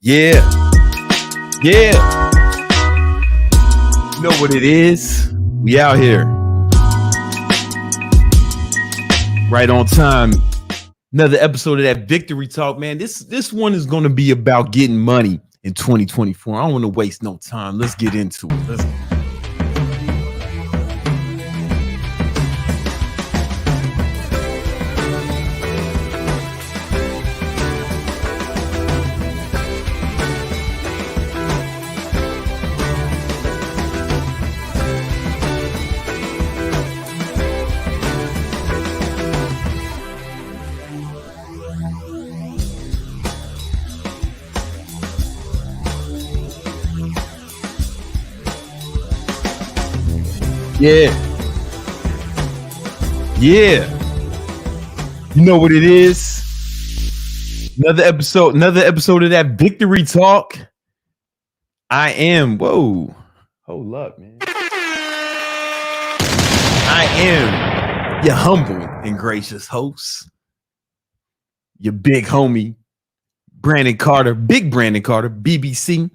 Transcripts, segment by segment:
Yeah. You know what it is? We out here. Right on time. Another episode of that Victory Talk, man. This one is going to be about getting money in 2024. I don't want to waste no time. Let's get into it. Let's Yeah. You know what it is? Another episode of that Victory Talk. I am, hold up, man. I am your humble and gracious host, your big homie, Brandon Carter, Big Brandon Carter, BBC,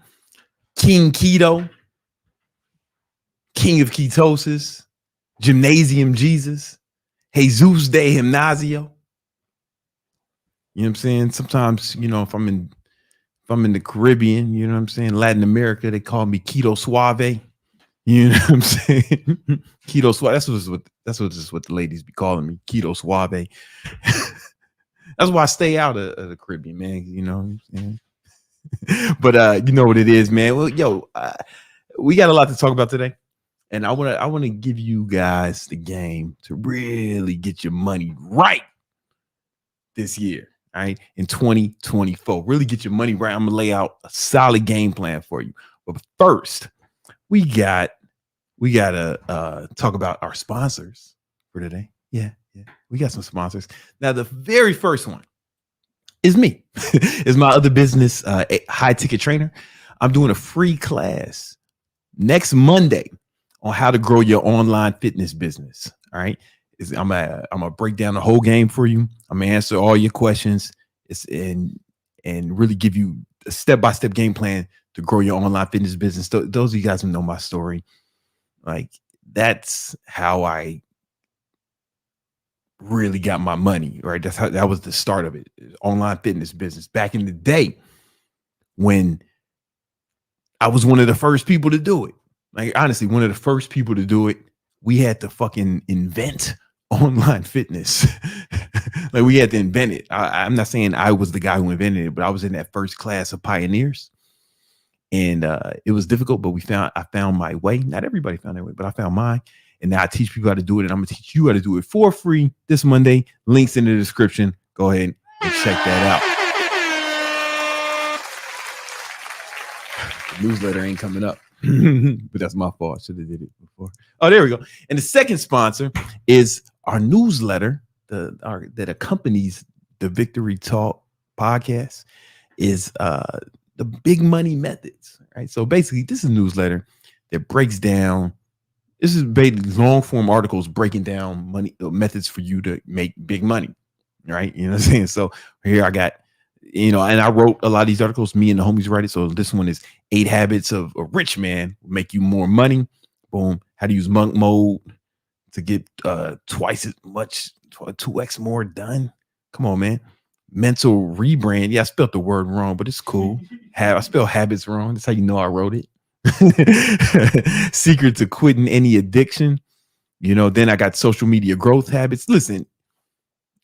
King Keto, King of Ketosis, Gymnasium Jesus, Jesus de Gimnasio. You know what I'm saying? Sometimes, you know, if I'm in the Caribbean, you know what I'm saying, Latin America, they call me Keto Suave. You know what I'm saying? Keto Suave. That's what the ladies be calling me, Keto Suave. That's why I stay out of the Caribbean, man. You know what I'm saying? But you know what it is, man. Well, we got a lot to talk about today. And I want to give you guys the game to really get your money right this year, all right? In 2024, really get your money right. I'm gonna lay out a solid game plan for you. But first, we gotta talk about our sponsors for today. Yeah, we got some sponsors. Now, the very first one is me. Is my other business, a high ticket trainer. I'm doing a free class next Monday on how to grow your online fitness business. All right. I'm gonna break down the whole game for you. I'm gonna answer all your questions. And really give you a step-by-step game plan to grow your online fitness business. Those of you guys who know my story, like, that's how I really got my money, right? That was the start of it. Online fitness business back in the day when I was one of the first people to do it. Like, honestly, one of the first people to do it. We had to fucking invent online fitness. Like, we had to invent it. I'm not saying I was the guy who invented it, but I was in that first class of pioneers. And it was difficult, but I found my way. Not everybody found their way, but I found mine. And now I teach people how to do it. And I'm going to teach you how to do it for free this Monday. Links in the description. Go ahead and check that out. The newsletter ain't coming up. But that's my fault. I should have did it before. Oh, there we go. And the second sponsor is our newsletter that accompanies the Victory Talk podcast is the Big Money Methods. Right. So basically, this is a newsletter that breaks down. This is basically long form articles breaking down money methods for you to make big money. Right. You know what I'm saying? So here I got, you know, and I wrote a lot of these articles, me and the homies write it. So this one is 8 habits of a rich man will make you more money. Boom. How to use monk mode to get twice as much, 2x more done. Come on, man. Mental rebrand. Yeah, I spelled the word wrong, but it's cool. I spelled habits wrong. That's how you know I wrote it. Secret to quitting any addiction. You know, then I got social media growth habits. Listen,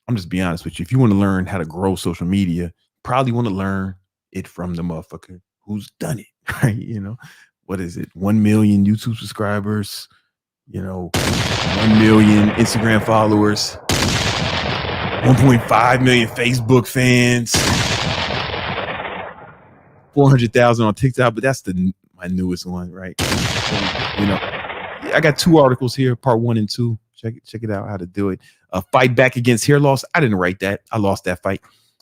I'm just being honest with you. If you want to learn how to grow social media, probably want to learn it from the motherfucker who's done it, right? You know, what is it? 1 million YouTube subscribers, you know, 1 million Instagram followers, 1.5 million Facebook fans, 400,000 on TikTok, but that's my newest one, right? So, you know, I got 2 articles here, part 1 and 2. Check it out, how to do it. Fight back against hair loss. I didn't write that. I lost that fight.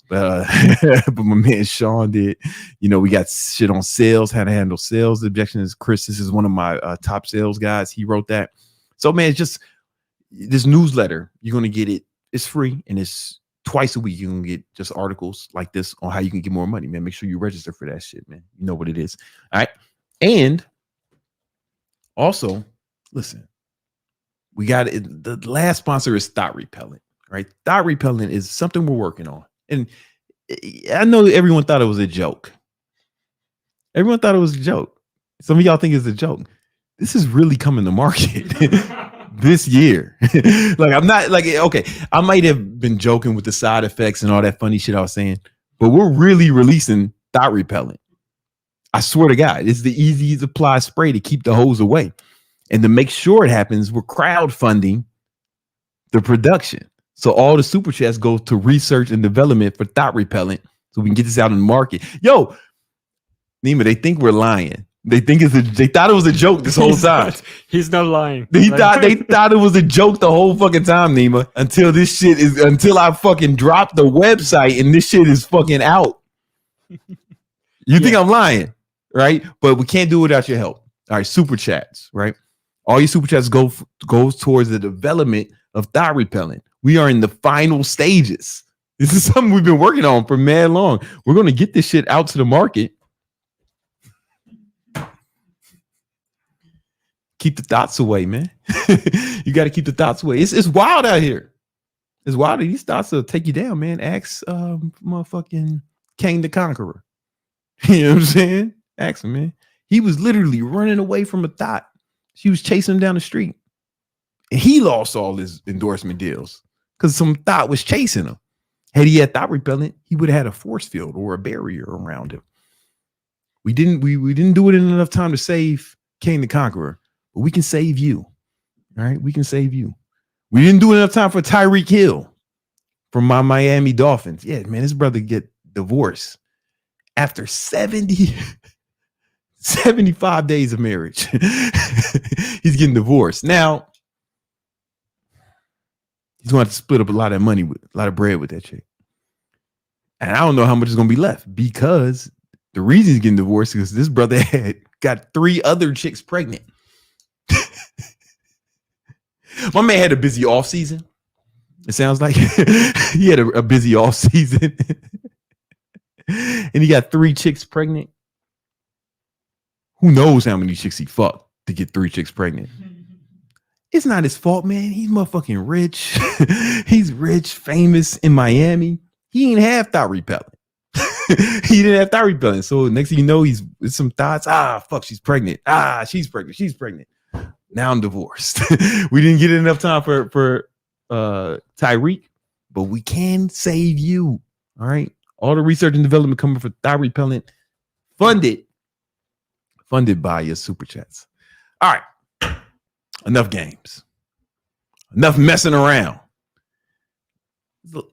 But my man Sean did. You know, we got shit on sales, how to handle sales objections. Chris, this is one of my top sales guys. He wrote that. So, man, it's just this newsletter. You're going to get it. It's free and it's twice a week, you can get just articles like this on how you can get more money, man. Make sure you register for that shit, man. You know what it is. All right. And also, listen, we got it. The last sponsor is Thot Repellent, right? Thot Repellent is something we're working on. And I know everyone thought it was a joke. Everyone thought it was a joke. Some of y'all think it's a joke. This is really coming to market this year. Like, I'm not like, okay, I might have been joking with the side effects and all that funny shit I was saying, but we're really releasing Thot Repellent. I swear to God, it's the easy to apply spray to keep the hose away. And to make sure it happens, we're crowdfunding the production. So all the super chats go to research and development for Thot Repellent so we can get this out in the market. Yo, Nima, they think we're lying. They think they thought it was a joke this whole time. He's not lying. They thought it was a joke the whole fucking time, Nima, until I fucking dropped the website and this shit is fucking out. You think I'm lying, right? But we can't do it without your help. All right, super chats, right? All your super chats goes towards the development of Thot Repellent. We are in the final stages. This is something we've been working on for mad long. We're going to get this shit out to the market. Keep the thoughts away, man. You got to keep the thoughts away. It's wild out here. It's wild. These thoughts will take you down, man. Ask motherfucking King the Conqueror. You know what I'm saying? Ask him, man. He was literally running away from a thought. She was chasing him down the street. And he lost all his endorsement deals because some thought was chasing him. Had he had Thot Repellent, he would have had a force field or a barrier around him. We didn't do it in enough time to save King the Conqueror. But we can save you. All right. We can save you. We didn't do enough time for Tyreek Hill from my Miami Dolphins. Yeah, man, his brother get divorced after 75 days of marriage. He's getting divorced. Now, he's going to have to split up a lot of money, a lot of bread with that chick. And I don't know how much is going to be left because the reason he's getting divorced is this brother had got 3 other chicks pregnant. My man had a busy off season. It sounds like he had a busy off season, and he got 3 chicks pregnant. Who knows how many chicks he fucked to get 3 chicks pregnant? It's not his fault, man. He's motherfucking rich. He's rich, famous in Miami. He ain't have Thot Repellent. He didn't have Thot Repellent. So next thing you know, he's with some thoughts. Fuck, she's pregnant. She's pregnant. She's pregnant. Now I'm divorced. We didn't get enough time for Tyreek, but we can save you. All right. All the research and development coming for Thot Repellent, funded by your super chats. All right. Enough games. Enough messing around.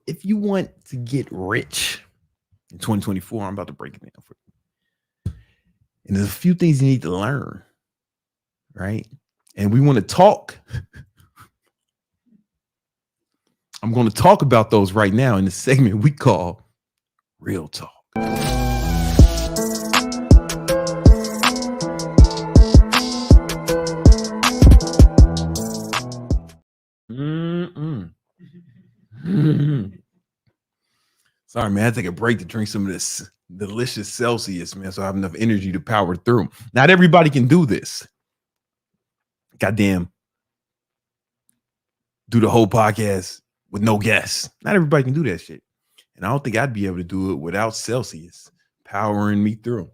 If you want to get rich in 2024, I'm about to break it down for you. And there's a few things you need to learn, right? And we want to talk. I'm going to talk about those right now in the segment we call Real Talk. Sorry, man. I had to take a break to drink some of this delicious Celsius, man, so I have enough energy to power through. Not everybody can do this. Goddamn. Do the whole podcast with no guests. Not everybody can do that shit. And I don't think I'd be able to do it without Celsius powering me through.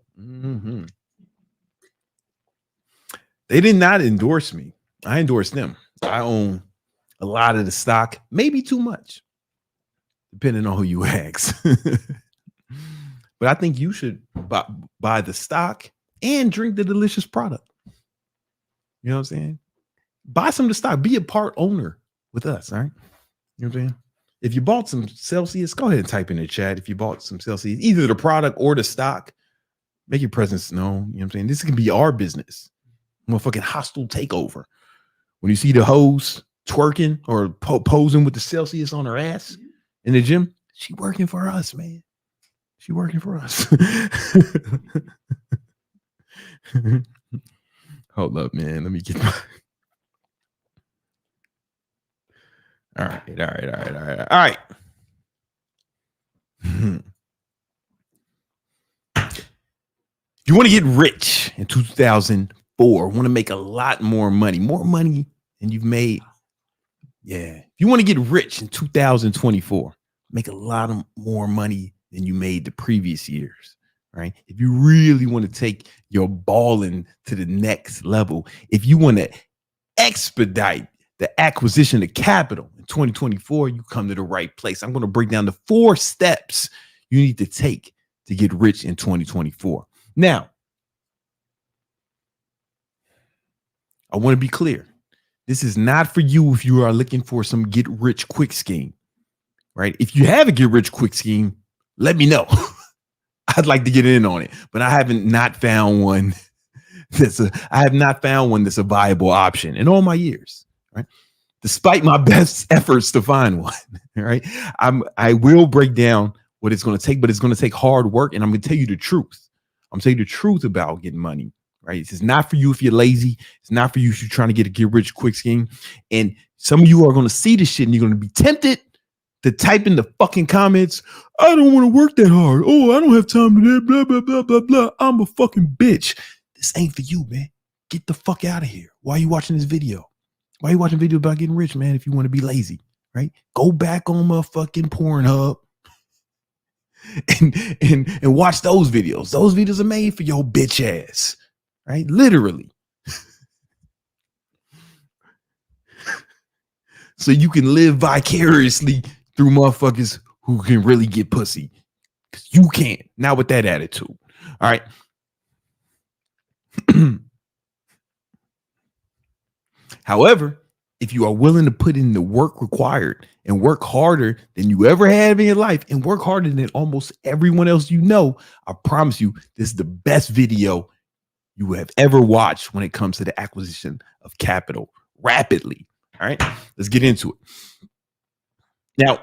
They did not endorse me. I endorsed them. I own a lot of the stock, maybe too much, depending on who you ask. But I think you should buy the stock and drink the delicious product. You know what I'm saying? Buy some of the stock. Be a part owner with us, all right? You know what I'm saying? If you bought some Celsius, go ahead and type in the chat. If you bought some Celsius, either the product or the stock, make your presence known. You know what I'm saying? This can be our business. Motherfucking hostile takeover. When you see the hoes twerking or posing with the Celsius on her ass in the gym, she working for us, man. She working for us. Hold up, man. Let me get my... All right. You want to get rich in 2004, want to make a lot more money than you've made. Yeah. If you want to get rich in 2024, make a lot of more money than you made the previous years, right? If you really want to take your balling to the next level, if you want to expedite the acquisition of capital in 2024, you come to the right place. I'm going to break down the 4 steps you need to take to get rich in 2024. Now, I want to be clear. This is not for you if you are looking for some get rich quick scheme, right? If you have a get rich quick scheme, let me know. I'd like to get in on it, but I have not found one that's a viable option in all my years, right? Despite my best efforts to find one, right? I will break down what it's going to take, but it's going to take hard work, and I'm going to tell you the truth. I'm telling you the truth about getting money, right? This is not for you if you're lazy. It's not for you if you're trying to get a get rich quick scheme. And some of you are going to see this shit and you're going to be tempted to type in the fucking comments, I don't want to work that hard. Oh, I don't have time for that. Blah, blah, blah, blah, blah. I'm a fucking bitch. This ain't for you, man. Get the fuck out of here. Why are you watching this video? Why are you watching a video about getting rich, man, if you want to be lazy, right? Go back on motherfucking Pornhub and watch those videos. Those videos are made for your bitch ass, right? Literally. So you can live vicariously through motherfuckers who can really get pussy. Because you can't. Not with that attitude. All right. However, if you are willing to put in the work required and work harder than you ever have in your life and work harder than almost everyone else you know, I promise you, this is the best video you have ever watched when it comes to the acquisition of capital rapidly. All right, let's get into it. Now,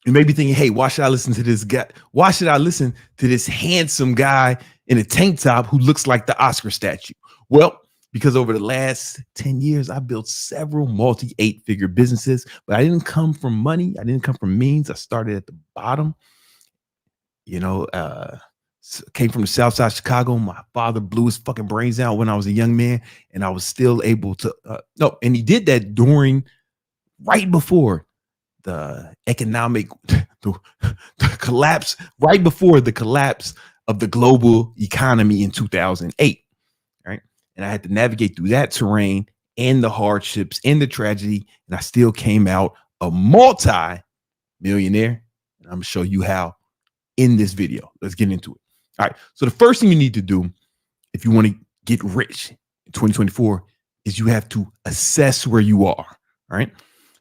you may be thinking, hey, why should I listen to this guy? Why should I listen to this handsome guy in a tank top who looks like the Oscar statue? Well, because over the last 10 years, I built several multi-8-figure businesses, but I didn't come from money. I didn't come from means. I started at the bottom. Came from the South Side of Chicago. My father blew his fucking brains out when I was a young man, and I was still able to, and he did that right before the economic the collapse, right before the collapse of the global economy in 2008, right? And I had to navigate through that terrain and the hardships and the tragedy, and I still came out a multi-millionaire. And I'm gonna show you how in this video. Let's get into it. All right. So the first thing you need to do if you want to get rich in 2024 is you have to assess where you are. All right.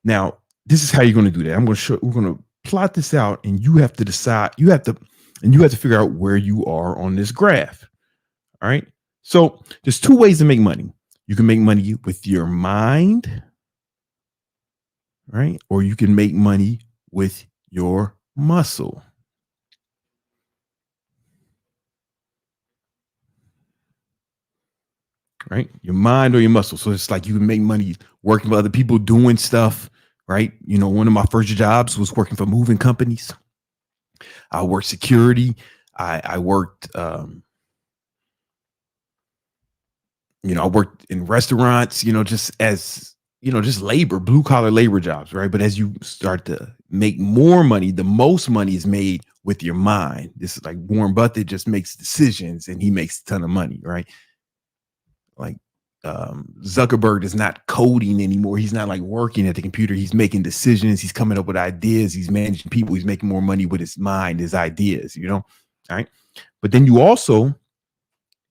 Now, this is how you're going to do that. We're going to plot this out, and you have to decide, you have to figure out where you are on this graph. All right. So there's 2 ways to make money. You can make money with your mind, right? Or you can make money with your muscle. Right? Your mind or your muscle. So it's like you can make money working for other people, doing stuff, right? One of my first jobs was working for moving companies. I worked security. I worked, I worked in restaurants, just as, just labor, blue collar labor jobs, right? But as you start to make more money, the most money is made with your mind. This is like Warren Buffett just makes decisions and he makes a ton of money, right? Like Zuckerberg is not coding anymore. He's not like working at the computer. He's making decisions. He's coming up with ideas. He's managing people. He's making more money with his mind, his ideas, All right. But then you also,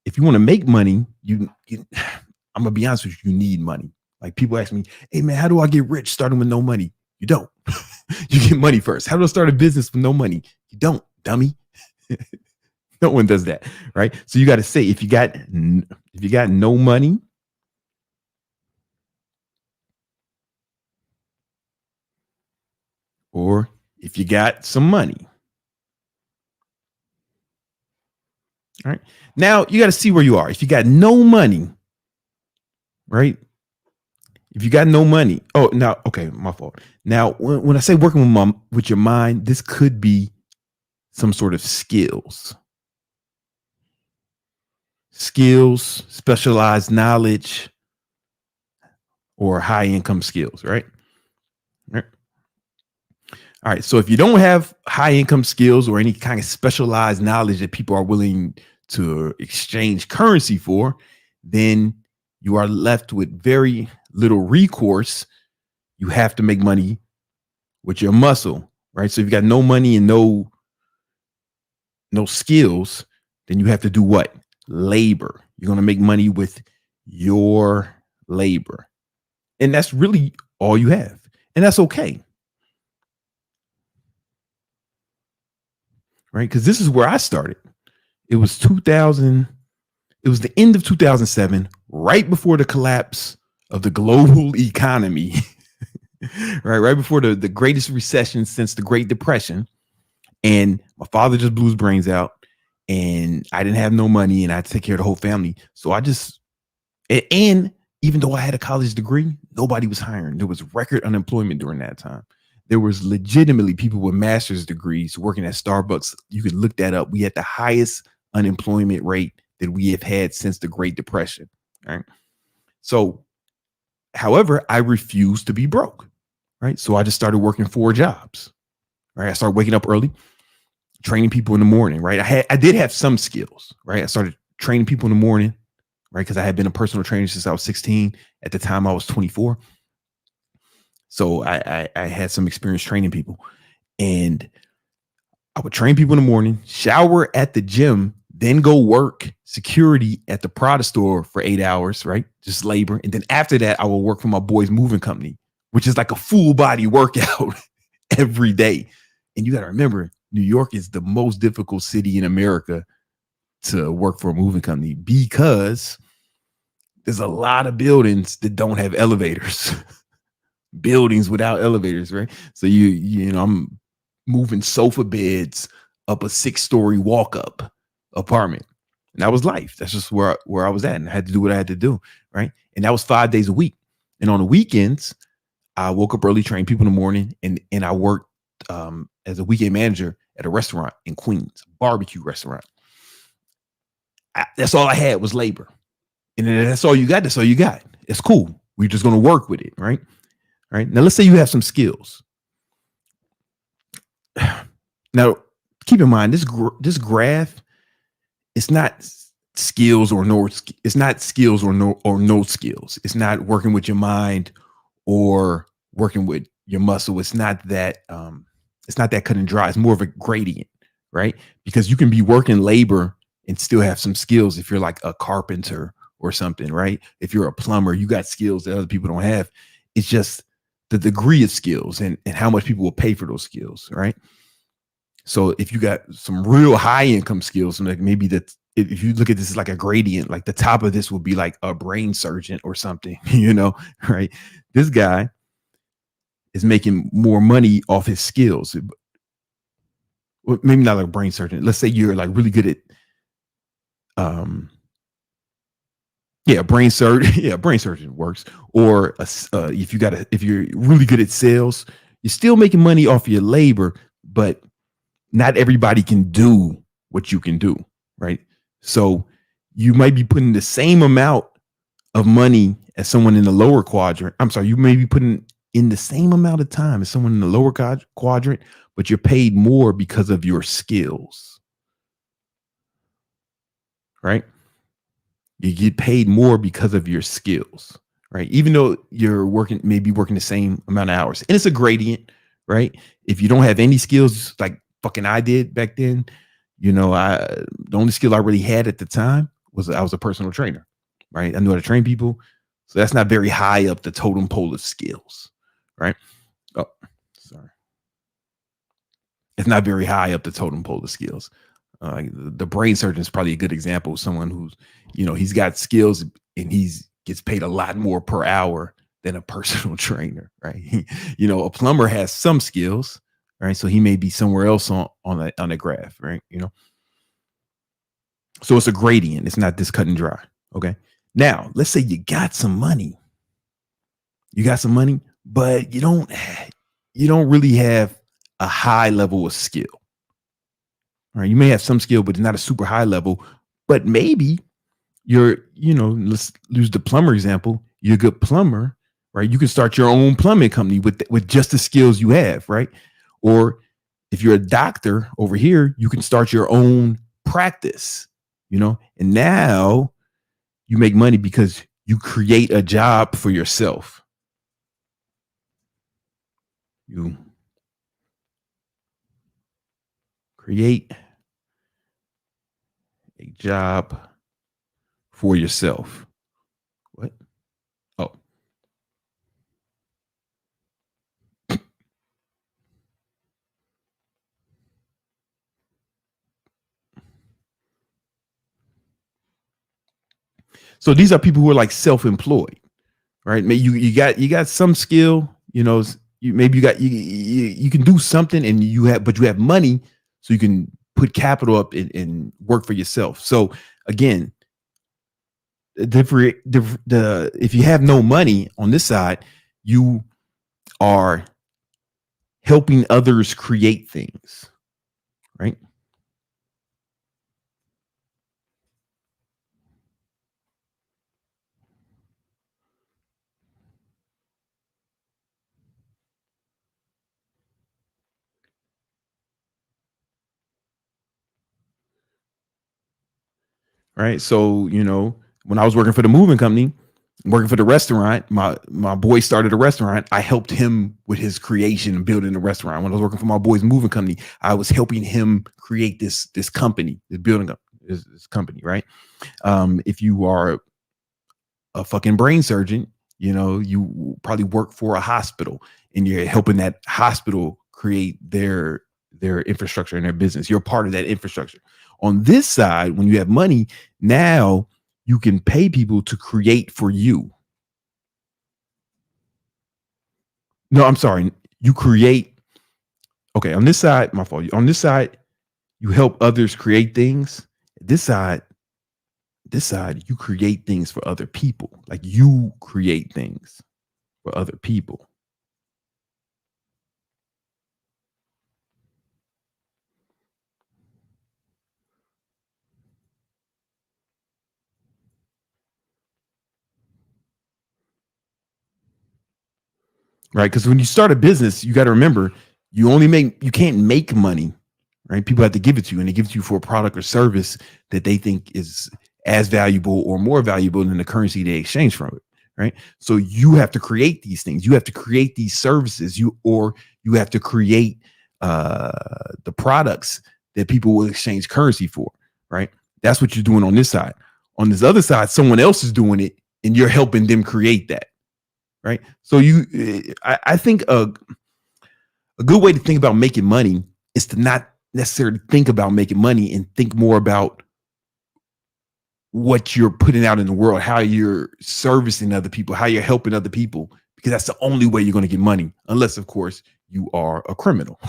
if you want to make money, I'm going to be honest with you, you need money. Like people ask me, hey man, how do I get rich starting with no money? You don't. You get money first. How do I start a business with no money? You don't, dummy. No one does that, right? So you got to say, if you got no money, or if you got some money. All right. Now you got to see where you are. If you got no money, right? If you got no money, okay, my fault. Now, when I say working with your mind, this could be some sort of skills, specialized knowledge, or high income skills, right? Right. All right. So if you don't have high income skills or any kind of specialized knowledge that people are willing to exchange currency for, then you are left with very little recourse. You have to make money with your muscle, right? So if you got no money and no skills, then you have to do what? Labor. You're going to make money with your labor. And that's really all you have. And that's okay. Right? Because this is where I started. It was 2000. It was the end of 2007, right before the collapse of the global economy, right before the greatest recession since the Great Depression. And my father just blew his brains out, and I didn't have no money, and I had to take care of the whole family. So I just, and even though I had a college degree, nobody was hiring. There was record unemployment during that time. There was legitimately people with master's degrees working at Starbucks. You could look that up. We had the highest unemployment rate that we have had since the Great Depression. Right. So, however, I refused to be broke. Right. So I just started working 4 jobs. Right. I started waking up early, training people in the morning. Right. I did have some skills. Right. I started training people in the morning. Right. Because I had been a personal trainer since I was 16. At the time, I was 24. So I had some experience training people, and I would train people in the morning, shower at the gym, then go work security at the Prada store for 8 hours, right? Just labor. And then after that, I will work for my boy's moving company, which is like a full body workout every day. And you got to remember, New York is the most difficult city in America to work for a moving company because there's a lot of buildings that don't have elevators. Buildings without elevators, right? So you know, I'm moving sofa beds up a 6-story walk-up apartment. And that was life. That's just where I was at. And I had to do what I had to do, right? And that was 5 days a week. And on the weekends, I woke up early, trained people in the morning, and I worked as a weekend manager at a restaurant in Queens, a barbecue restaurant. That's all I had was labor. And then that's all you got. That's all you got. It's cool. We're just going to work with it, right? Right. Now, let's say you have some skills. Now, keep in mind, this graph, it's not skills or no, it's not skills or no skills. It's not working with your mind or working with your muscle. It's not that cut and dry. It's more of a gradient, right? Because you can be working labor and still have some skills if you're like a carpenter or something, right? If you're a plumber, you got skills that other people don't have. It's just the degree of skills and how much people will pay for those skills, right? So if you got some real high income skills, like maybe that, if you look at this as like a gradient, like the top of this will be like a brain surgeon or something, you know, right? This guy is making more money off his skills. Well, maybe not like a brain surgeon. Let's say you're like really good at, brain surgeon works. Or if you're really good at sales, you're still making money off your labor, but not everybody can do what you can do, right? So you might be putting the same amount of money as someone in the lower quadrant. I'm sorry, you may be putting in the same amount of time as someone in the lower quadrant, but you're paid more because of your skills, right? You get paid more because of your skills, right? Even though you're maybe working the same amount of hours. And it's a gradient, right? If you don't have any skills like fucking I did back then, you know, the only skill I really had at the time was I was a personal trainer, right? I knew how to train people. So that's not very high up the totem pole of skills, right? Oh, sorry. It's not very high up the totem pole of skills. The brain surgeon is probably a good example of someone who's, you know, he's got skills and gets paid a lot more per hour than a personal trainer, right? You know, a plumber has some skills, right? So he may be somewhere else on the graph, right? You know, so it's a gradient. It's not this cut and dry. Okay. Now, let's say you got some money. But you don't really have a high level of skill. right? You may have some skill, but it's not a super high level. But maybe you're, let's use the plumber example. You're a good plumber, right? You can start your own plumbing company with just the skills you have, right? Or if you're a doctor over here, you can start your own practice, and now you make money because you create a job for yourself. You create a job for yourself. What? Oh. So these are people who are like self-employed, right? Maybe you got some skill, maybe you can do something and you have money, so you can put capital up and work for yourself. So again, if you have no money on this side, you are helping others create things, right? Right. So, when I was working for the moving company, working for the restaurant, my boy started a restaurant. I helped him with his creation and building the restaurant. When I was working for my boy's moving company, I was helping him create this company, this building up this company, right? If you are a fucking brain surgeon, you probably work for a hospital and you're helping that hospital create their infrastructure and their business. You're part of that infrastructure. On this side, when you have money, now you can pay people to create for you. No, I'm sorry. You create. Okay, on this side, my fault. On this side, you help others create things. This side, you create things for other people. Like you create things for other people. Right? Because when you start a business, you got to remember you can't make money, right? People have to give it to you, and they give it to you for a product or service that they think is as valuable or more valuable than the currency they exchange from it, right? So you have to create these things. You have to create these services. You have to create the products that people will exchange currency for, right? That's what you're doing on this side. On this other side, someone else is doing it, and you're helping them create that. Right. So I think a good way to think about making money is to not necessarily think about making money and think more about what you're putting out in the world, how you're servicing other people, how you're helping other people, because that's the only way you're going to get money, unless, of course, you are a criminal,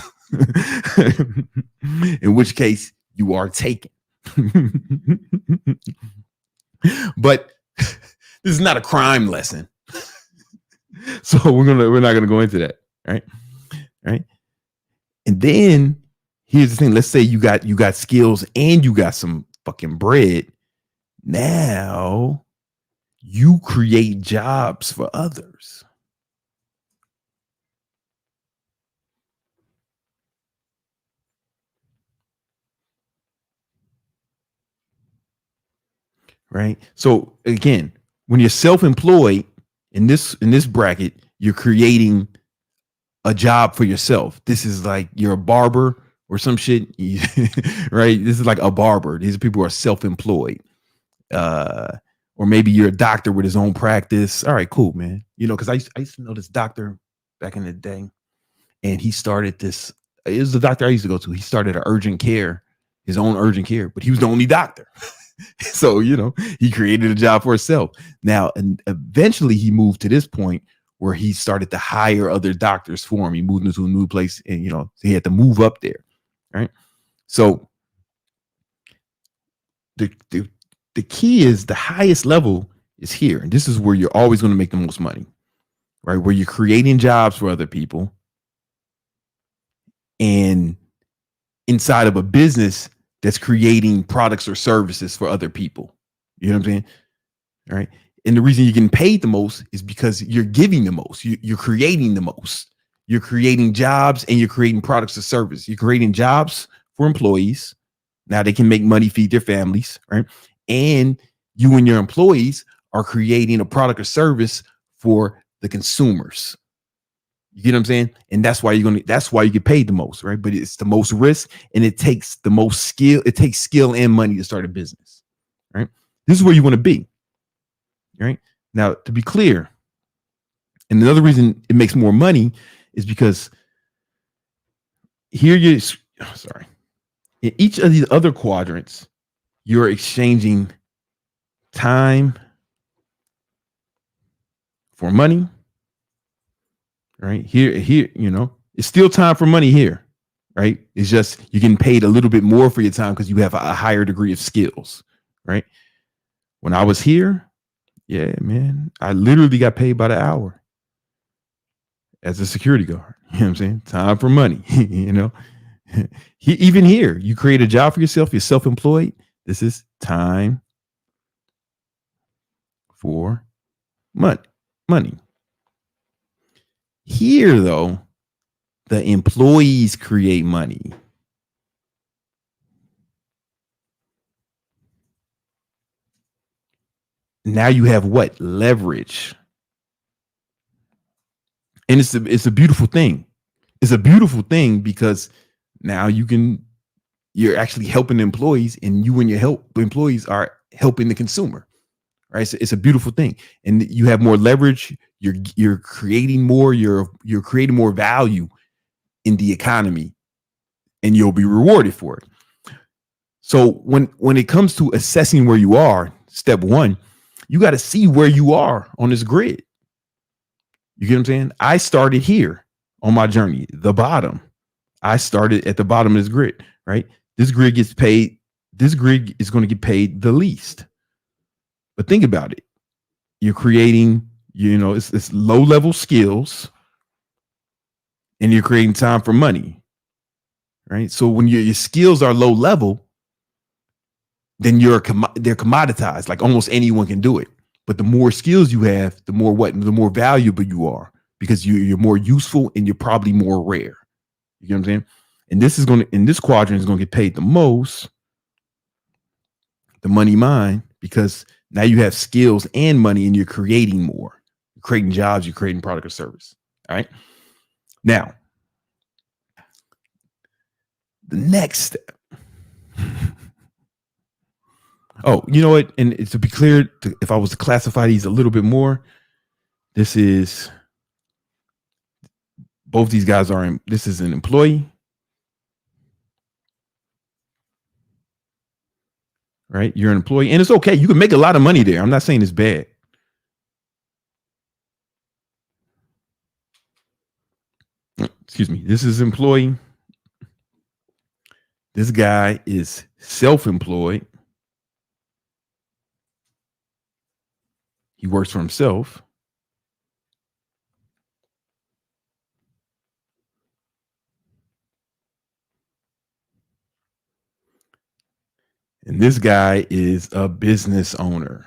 in which case you are taken. But this is not a crime lesson. So we're not gonna go into that, right? And then here's the thing: let's say you got skills and you got some fucking bread. Now you create jobs for others. Right. So again, when you're self-employed in this bracket, you're creating a job for yourself. This is like you're a barber or some shit, right? This is like a barber. These are people who are self-employed. Or maybe you're a doctor with his own practice. All right, cool, man. Because I used to know this doctor back in the day, and he started this. It was the doctor I used to go to. He started his own urgent care, but he was the only doctor. So, he created a job for himself. Now, and eventually he moved to this point where he started to hire other doctors for him. He moved into a new place, and, so he had to move up there. Right. So the key is the highest level is here. And this is where you're always going to make the most money, right? Where you're creating jobs for other people. And inside of a business, that's creating products or services for other people. You know what I'm saying? All right. And the reason you're getting paid the most is because you're giving the most. You're creating the most. You're creating jobs and you're creating products or service. You're creating jobs for employees. Now they can make money, feed their families, right? And you and your employees are creating a product or service for the consumers. You get what I'm saying? And that's why that's why you get paid the most, right? But it's the most risk and it takes the most skill. It takes skill and money to start a business, right? This is where you want to be, right? Now, to be clear, and another reason it makes more money is because here in each of these other quadrants, you're exchanging time for money, right? Here, it's still time for money here, right? It's just you're getting paid a little bit more for your time because you have a higher degree of skills, right? When I was here, yeah, man, I literally got paid by the hour as a security guard. You know what I'm saying? Time for money, Even here, you create a job for yourself, you're self-employed. This is time for money. Here, though, the employees create money. Now you have what? Leverage. And it's a beautiful thing. It's a beautiful thing because now you're actually helping the employees, and you and your employees are helping the consumer, right? So it's a beautiful thing, and you have more leverage. You're creating more. You're creating more value in the economy, and you'll be rewarded for it. So when it comes to assessing where you are, step one, you got to see where you are on this grid. You get what I'm saying? I started here on my journey, the bottom. I started at the bottom of this grid, right? This grid gets paid. This grid is going to get paid the least. But think about it. You're creating, it's low level skills, and you're creating time for money, right? So when your skills are low level, then they're commoditized. Like almost anyone can do it. But the more skills you have, the more valuable you are, because you're more useful and you're probably more rare. You get what I'm saying? And this quadrant is going to get paid the most, the money mine, because now you have skills and money and you're creating more. You're creating jobs, you're creating product or service. All right. Now, the next step. Oh, you know what? And to be clear, if I was to classify these a little bit more, both these guys this is an employee, right? You're an employee, and it's okay. You can make a lot of money there. I'm not saying it's bad. Excuse me. This is employee. This guy is self-employed. He works for himself. And this guy is a business owner.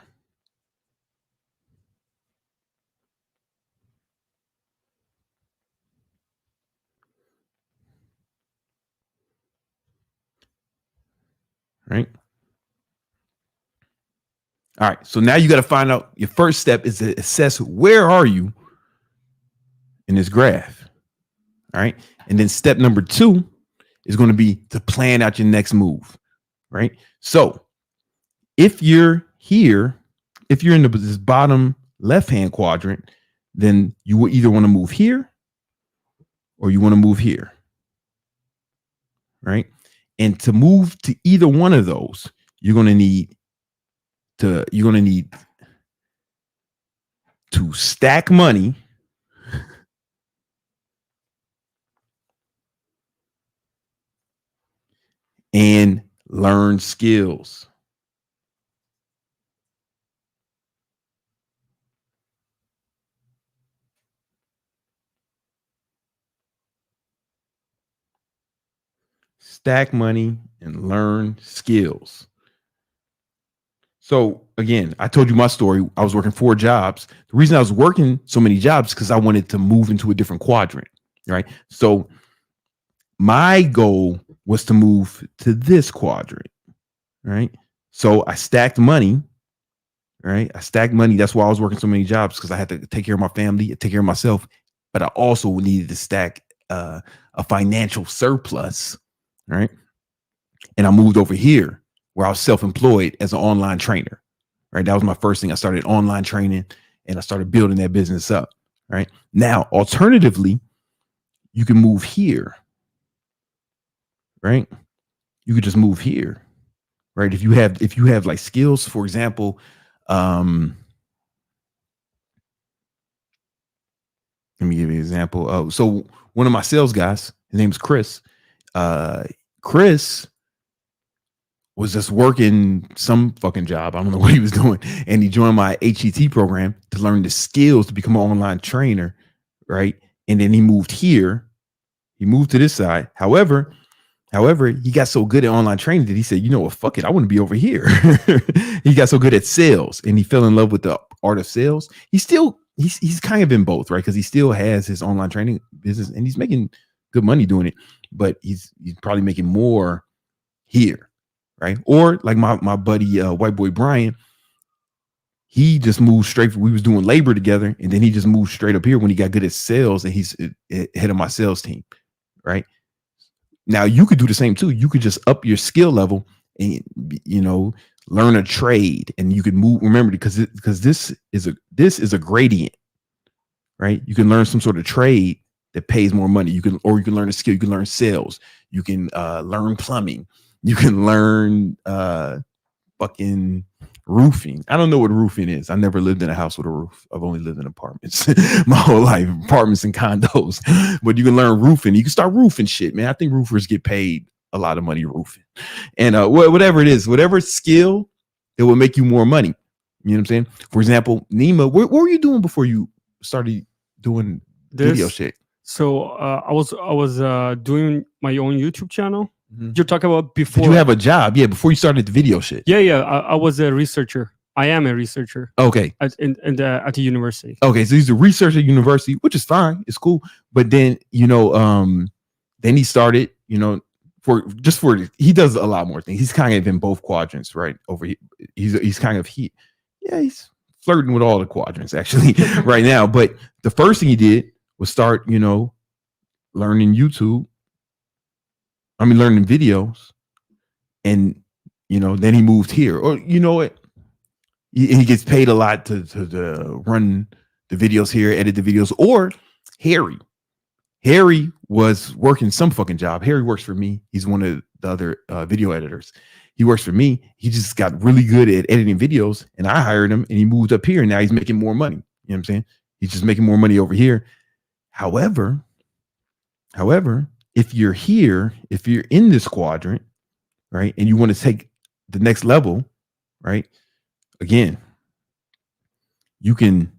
Right? All right. So now you got to find out, your first step is to assess where are you in this graph. All right. And then step number 2 is going to be to plan out your next move. Right. So if you're here, if you're in this bottom left-hand quadrant, then you will either want to move here or you want to move here. Right. And to move to either one of those, you're going to need to stack money and learn skills. Stack money and learn skills. So again, I told you my story. I was working 4 jobs. The reason I was working so many jobs because I wanted to move into a different quadrant, right? So my goal was to move to this quadrant, right? So I stacked money, right? I stacked money. That's why I was working so many jobs, because I had to take care of my family, take care of myself, but I also needed to stack a financial surplus, right? And I moved over here where I was self-employed as an online trainer, right? That was my first thing. I started online training and I started building that business up, right? Now, alternatively, you can move here, right? You could just move here, right? If you have like skills, for example, let me give you an example. So one of my sales guys, his name is Chris. Chris was just working some fucking job. I don't know what he was doing. And he joined my HET program to learn the skills to become an online trainer, right? And then he moved here. He moved to this side. However, he got so good at online training that he said, you know what, fuck it, I want to be over here. He got so good at sales and he fell in love with the art of sales. He's kind of in both, right? Because he still has his online training business and he's making good money doing it, but he's probably making more here, right? Or like my buddy, white boy Brian, he just moved straight. We was doing labor together, and then he just moved straight up here when he got good at sales, and he's head of my sales team, right? Now you could do the same too. You could just up your skill level and, you know, learn a trade, and you could move. Remember, because this is a gradient, right? You can learn some sort of trade that pays more money. You can learn a skill. You can learn sales. You can learn plumbing. You can learn fucking roofing. I don't know what roofing is. I never lived in a house with a roof. I've only lived in apartments my whole life, apartments and condos. But you can learn roofing. You can start roofing shit, man. I think roofers get paid a lot of money roofing. And whatever it is, whatever skill, it will make you more money. You know what I'm saying? For example, Nima, what were you doing before you started doing video shit? So I was doing my own YouTube channel. Mm-hmm. You're talking about before. Did you have a job? Yeah, before you started the video shit. Yeah. I was a researcher. I am a researcher. Okay. At the university. Okay, so he's a researcher at university, which is fine. It's cool. But then, you know, then he started, you know, he does a lot more things. He's kind of in both quadrants, right? Over here. He's kind of he's flirting with all the quadrants actually right now. But the first thing he did was start, you know, learning YouTube. Learning videos, and you know, then he moved here. Or you know what? He gets paid a lot to run the videos here, edit the videos. Or Harry was working some fucking job. Harry works for me. He's one of the other video editors. He works for me. He just got really good at editing videos, and I hired him, and he moved up here, and now he's making more money. You know what I'm saying? He's just making more money over here. However, if you're here, if you're in this quadrant, right, and you want to take the next level, right, again, you can,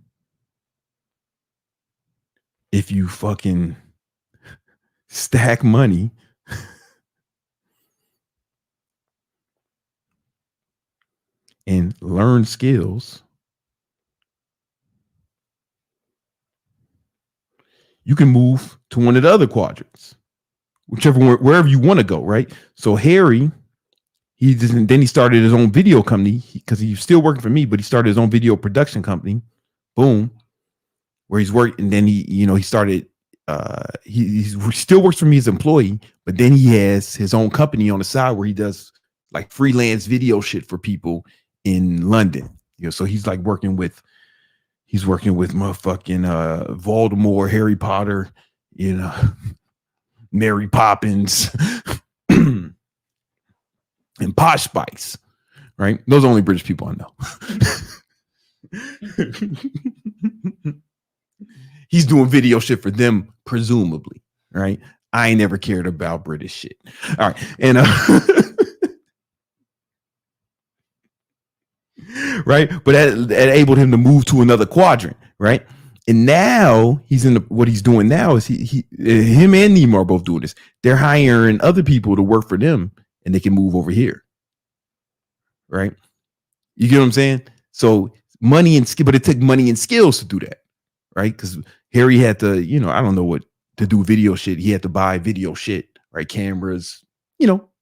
if you fucking stack money and learn skills, you can move to one of the other quadrants. Wherever you want to go, right? So Harry, he started his own video company because he's still working for me, but he started his own video production company. Boom, where he's working. And then he started. He still works for me as an employee, but then he has his own company on the side where he does like freelance video shit for people in London. You know, so he's like working with motherfucking Voldemort, Harry Potter, you know. Mary Poppins and Posh Spice, right? Those are only British people I know. He's doing video shit for them, presumably, right? I ain't never cared about British shit. All right, and right, but that enabled him to move to another quadrant, right? And now he's in what he's doing now is him and Nima are both doing this. They're hiring other people to work for them and they can move over here. Right? You get what I'm saying? So money and skill, but it took money and skills to do that. Right? Because Harry had to, I don't know what to do video shit. He had to buy video shit, right? Cameras,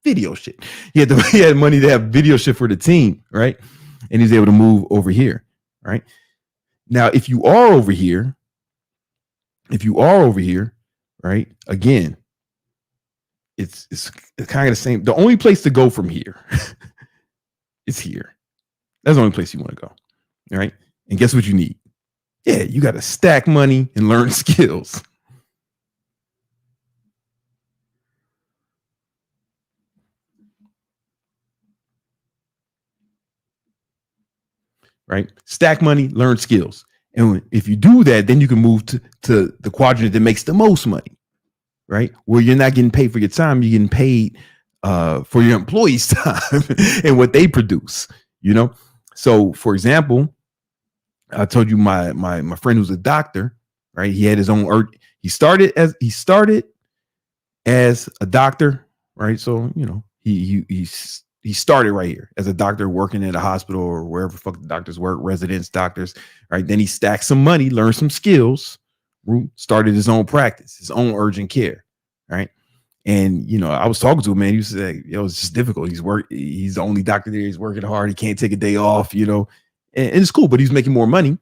video shit. He had money to have video shit for the team, right? And he's able to move over here, right? Now, if you are over here, right? Again, it's kind of the same. The only place to go from here is here. That's the only place you want to go. All right. And guess what you need? Yeah, you got to stack money and learn skills. Right? Stack money, learn skills. And if you do that, then you can move to the quadrant that makes the most money. Right? Where you're not getting paid for your time, you're getting paid for your employees' time and what they produce. So for example, I told you my friend who's a doctor, right? He had his own he started as a doctor, right? So he started right here as a doctor working at a hospital or wherever the fuck the doctors work, residents, doctors, right? Then he stacked some money, learned some skills, started his own practice, his own urgent care, right? And I was talking to him, man. He was like, it's just difficult. He's the only doctor there. He's working hard. He can't take a day off, and it's cool, but he's making more money,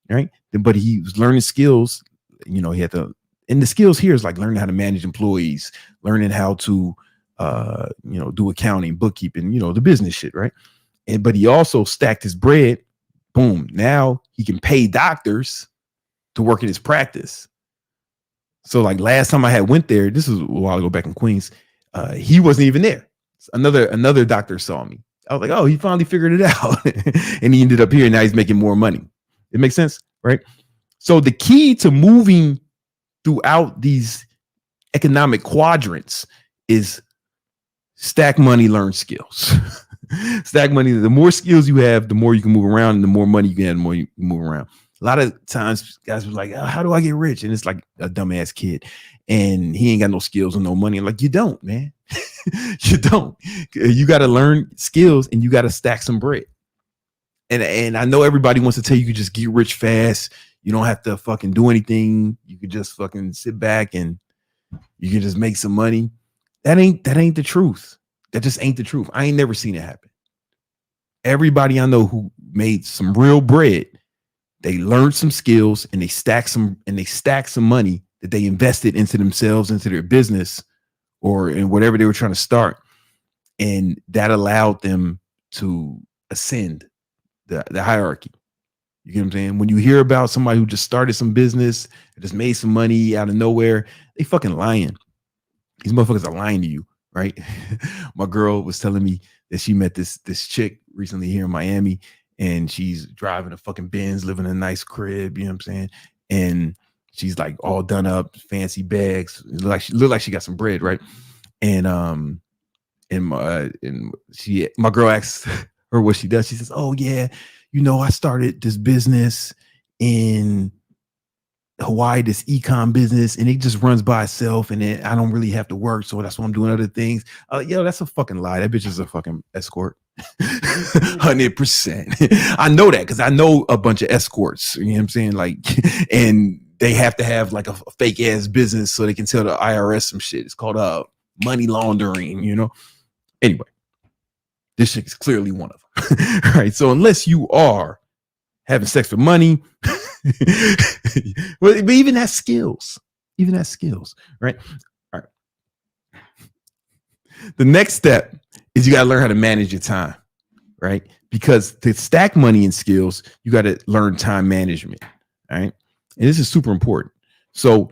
right? But he was learning skills. He had to, and the skills here is like learning how to manage employees, learning how to do accounting, bookkeeping, the business shit, right? But he also stacked his bread. Boom. Now he can pay doctors to work in his practice. So like last time I went there, this was a while ago back in Queens, he wasn't even there. Another doctor saw me. I was like, oh, he finally figured it out. And he ended up here. Now he's making more money. It makes sense, right? So the key to moving throughout these economic quadrants is stack money, learn skills. Stack money. The more skills you have, the more you can move around, and the more money you can have, the more you can move around. A lot of times guys were like, oh, how do I get rich? And it's like a dumbass kid and he ain't got no skills and no money. I'm like, you don't, man. You don't. You got to learn skills and you got to stack some bread. And I know everybody wants to tell you you can just get rich fast. You don't have to fucking do anything. You could just fucking sit back and you can just make some money. That ain't the truth. That just ain't the truth. I ain't never seen it happen. Everybody I know who made some real bread, they learned some skills and they stacked some money that they invested into themselves, into their business, or in whatever they were trying to start. And that allowed them to ascend the hierarchy. You get what I'm saying? When you hear about somebody who just started some business, just made some money out of nowhere, they fucking lying. These motherfuckers are lying to you, right? My girl was telling me that she met this chick recently here in Miami, and she's driving a fucking Benz, living in a nice crib, you know what I'm saying? And she's like all done up, fancy bags, look like she got some bread, right? And my girl asks her what she does. She says, "Oh yeah, I started this business in Hawaii, this ecom business, and it just runs by itself, and I don't really have to work, so that's why I'm doing other things." That's a fucking lie. That bitch is a fucking escort. 100%. I know that because I know a bunch of escorts, you know what I'm saying? Like, and they have to have like a fake ass business so they can tell the IRS some shit. It's called money laundering, Anyway, this shit is clearly one of them. Right. So unless you are having sex for money, but even that skills, right? All right. The next step is you got to learn how to manage your time, right? Because to stack money and skills, you got to learn time management, all right? And this is super important. So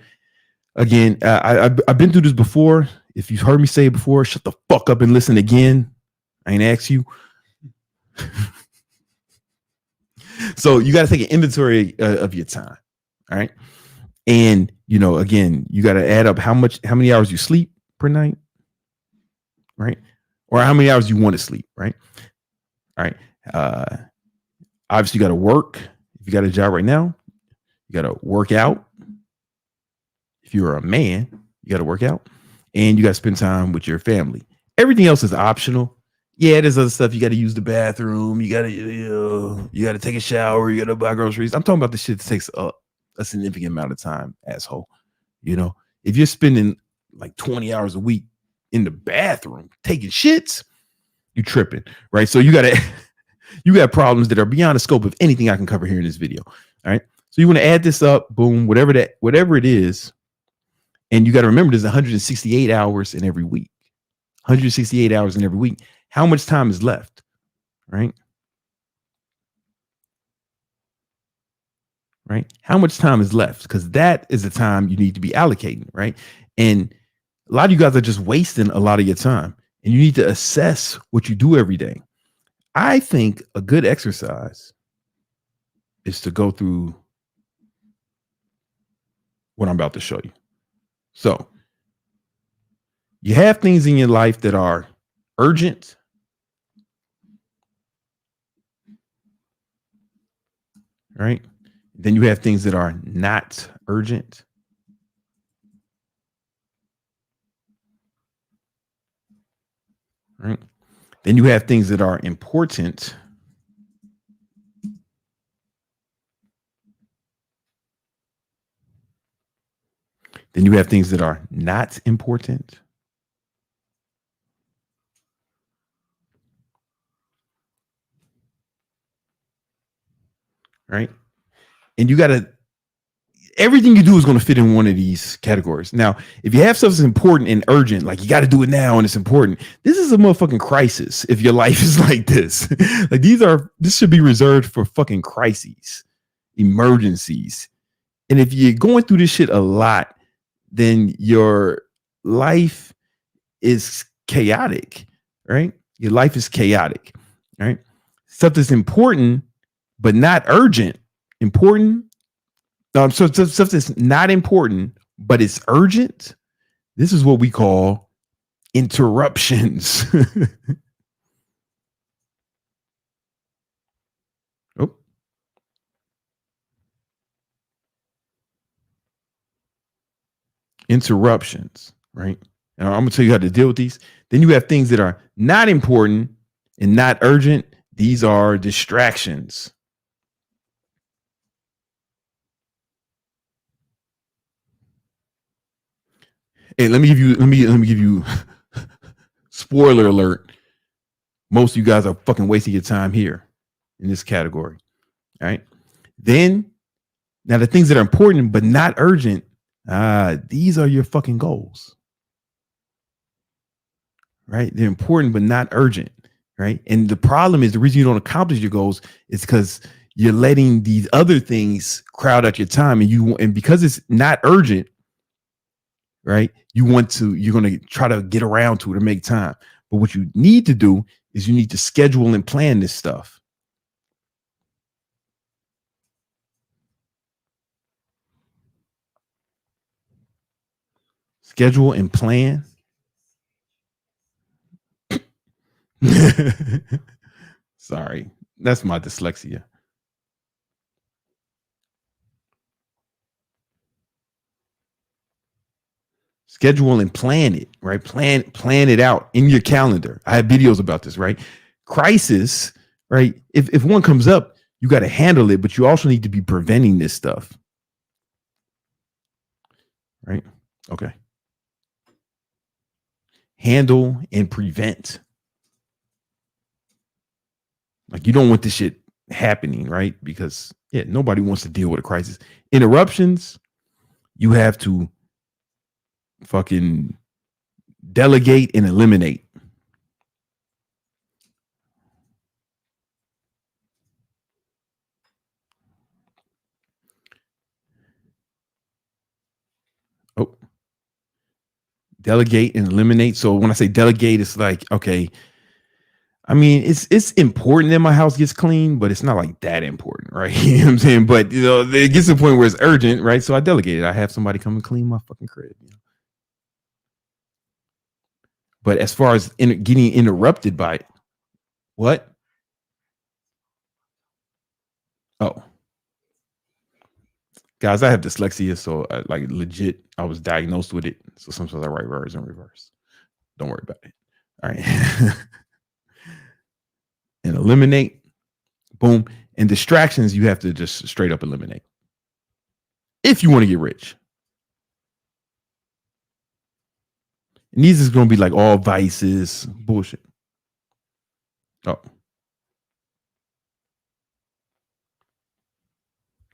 again, I've been through this before. If you've heard me say it before, shut the fuck up and listen again. I ain't asked you. So you got to take an inventory of your time, all right? And, again, you got to add up how many hours you sleep per night, right? Or how many hours you want to sleep, right? All right. Obviously, you got to work. If you got a job right now, you got to work out. If you're a man, you got to work out. And you got to spend time with your family. Everything else is optional. Yeah, there's other stuff. You got to use the bathroom. You got to take a shower. You got to buy groceries. I'm talking about the shit that takes a significant amount of time, asshole. You know, if you're spending like 20 hours a week in the bathroom taking shits, you tripping, right? So you got problems that are beyond the scope of anything I can cover here in this video. All right. So you want to add this up, boom, whatever it is. And you got to remember there's 168 hours in every week. 168 hours in every week. How much time is left? Right? Right? How much time is left? Because that is the time you need to be allocating, right? And a lot of you guys are just wasting a lot of your time. And you need to assess what you do every day. I think a good exercise is to go through what I'm about to show you. So you have things in your life that are urgent, right? Then you have things that are not urgent. Right? Then you have things that are important. Then you have things that are not important. Right? And you got to, everything you do is going to fit in one of these categories. Now, if you have stuff that's important and urgent, like you got to do it now and it's important, this is a motherfucking crisis. If your life is like this, like this should be reserved for fucking crises, emergencies. And if you're going through this shit a lot, then your life is chaotic, right? Your life is chaotic, right? Stuff that's important, but not urgent. Important. So stuff that's not important, but it's urgent. This is what we call interruptions. Oh. Interruptions, right? Now, I'm gonna tell you how to deal with these. Then you have things that are not important and not urgent. These are distractions. Hey, let me give you spoiler alert. Most of you guys are fucking wasting your time here in this category. All right. Then now the things that are important but not urgent, these are your fucking goals. Right? They're important but not urgent. Right? And the problem is the reason you don't accomplish your goals is because you're letting these other things crowd out your time, and because it's not urgent, right? You're going to try to get around to it or make time. But what you need to do is you need to schedule and plan this stuff. Schedule and plan. Sorry, that's my dyslexia. Schedule and plan it, right? Plan it out in your calendar. I have videos about this, right? Crisis, right? If one comes up, you got to handle it, but you also need to be preventing this stuff. Right? Okay. Handle and prevent. Like you don't want this shit happening, right? Because nobody wants to deal with a crisis. Interruptions, you have to fucking delegate and eliminate. Oh, delegate and eliminate. So when I say delegate, it's like, okay, I mean, it's important that my house gets clean, but it's not like that important, right? You know what I'm saying? But it gets to the point where it's urgent, right? So I delegate it. I have somebody come and clean my fucking crib. But as far as getting interrupted by it, what? Oh, guys, I have dyslexia, so legit, I was diagnosed with it. So sometimes I write words in reverse. Don't worry about it. All right. And eliminate. Boom. And distractions, you have to just straight up eliminate. If you want to get rich. And these is going to be like all vices, bullshit. Oh.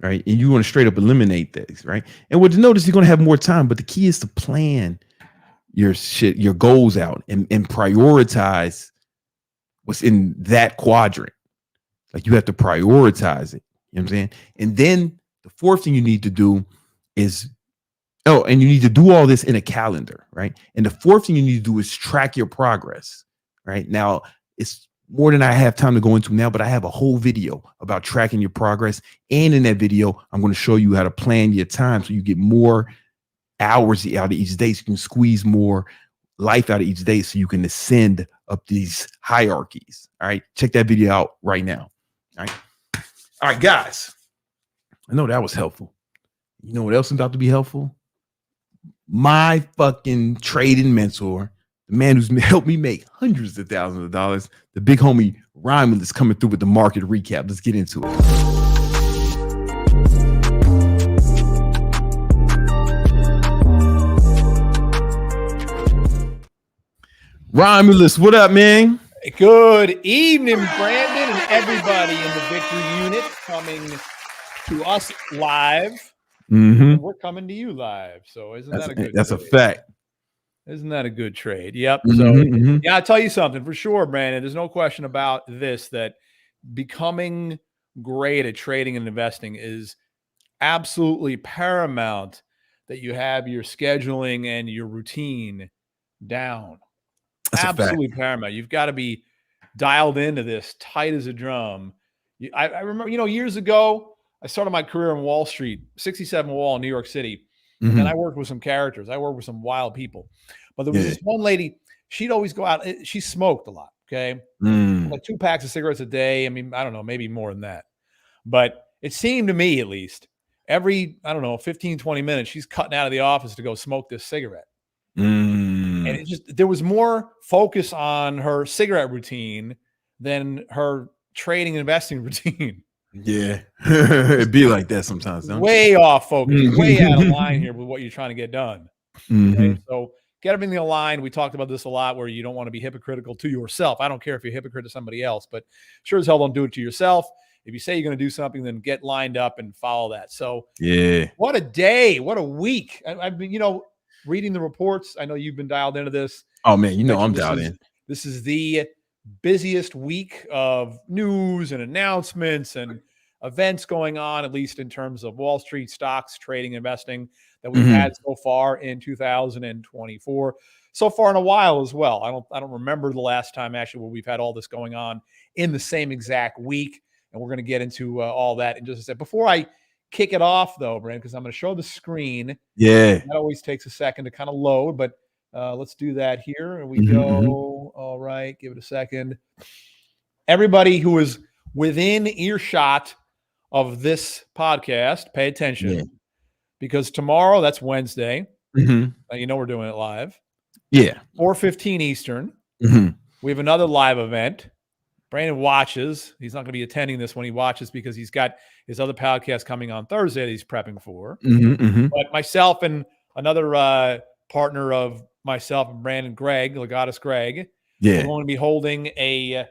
Right. And you want to straight up eliminate these, right? And what you notice, you're going to have more time, but the key is to plan your shit, your goals out and prioritize what's in that quadrant. Like you have to prioritize it. You know what I'm saying? And then the fourth thing you need to do is, and you need to do all this in a calendar, right? And the fourth thing you need to do is track your progress, right? Now, it's more than I have time to go into now, but I have a whole video about tracking your progress. And in that video, I'm going to show you how to plan your time so you get more hours out of each day, so you can squeeze more life out of each day so you can ascend up these hierarchies. All right. Check that video out right now. All right. All right, guys. I know that was helpful. You know what else is about to be helpful? My fucking trading mentor, the man who's helped me make hundreds of thousands of dollars, the big homie Romulus, coming through with the market recap. Let's get into it. Romulus, what up, man? Good evening, Brandon, and everybody in the Victory Unit coming to us live. Mm-hmm. We're coming to you live. So isn't that a good That's trade? a fact. Isn't that a good trade? Yep. Mm-hmm, So yeah, I'll tell you something for sure, Brandon. There's no question about this, that becoming great at trading and investing is absolutely paramount, that you have your scheduling and your routine down. That's absolutely paramount. You've got to be dialed into this, tight as a drum. I remember, years ago, I started my career in Wall Street, 67 Wall in New York City. And then I worked with some characters. I worked with some wild people. But there was this one lady, she'd always go out. She smoked a lot, okay? Like 2 packs of cigarettes a day. I mean, I don't know, maybe more than that. But it seemed to me, at least, every, 15, 20 minutes, she's cutting out of the office to go smoke this cigarette. And it just, there was more focus on her cigarette routine than her trading and investing routine. Yeah. It'd be like that sometimes. Way off focus, way out of line here with what you're trying to get done. Okay? So get everything aligned. We talked about this a lot, where you don't want to be hypocritical to yourself. I don't care if you're a hypocrite to somebody else, but sure as hell don't do it to yourself. If you say you're going to do something, then get lined up and follow that. So yeah, what a day, what a week. I've been, reading the reports. I know you've been dialed into this. Oh man, I'm dialed in. This is the busiest week of news and announcements and events going on, at least in terms of Wall Street stocks, trading, investing, that we've had so far in 2024. So far in a while as well. I don't remember the last time actually where we've had all this going on in the same exact week. And we're going to get into all that in just a second. Before I kick it off, though, Brandon, because I'm going to show the screen. Yeah. That always takes a second to kind of load, but let's do that here. And we go. All right. Give it a second. Everybody who is within earshot of this podcast, pay attention, because tomorrow, that's Wednesday. We're doing it live. Yeah. 4:15 Eastern. We have another live event. Brandon watches. He's not going to be attending this when he watches because he's got his other podcast coming on Thursday that he's prepping for. But myself and another partner of myself and Brandon, Greg, Legatus Greg, we're going to be holding a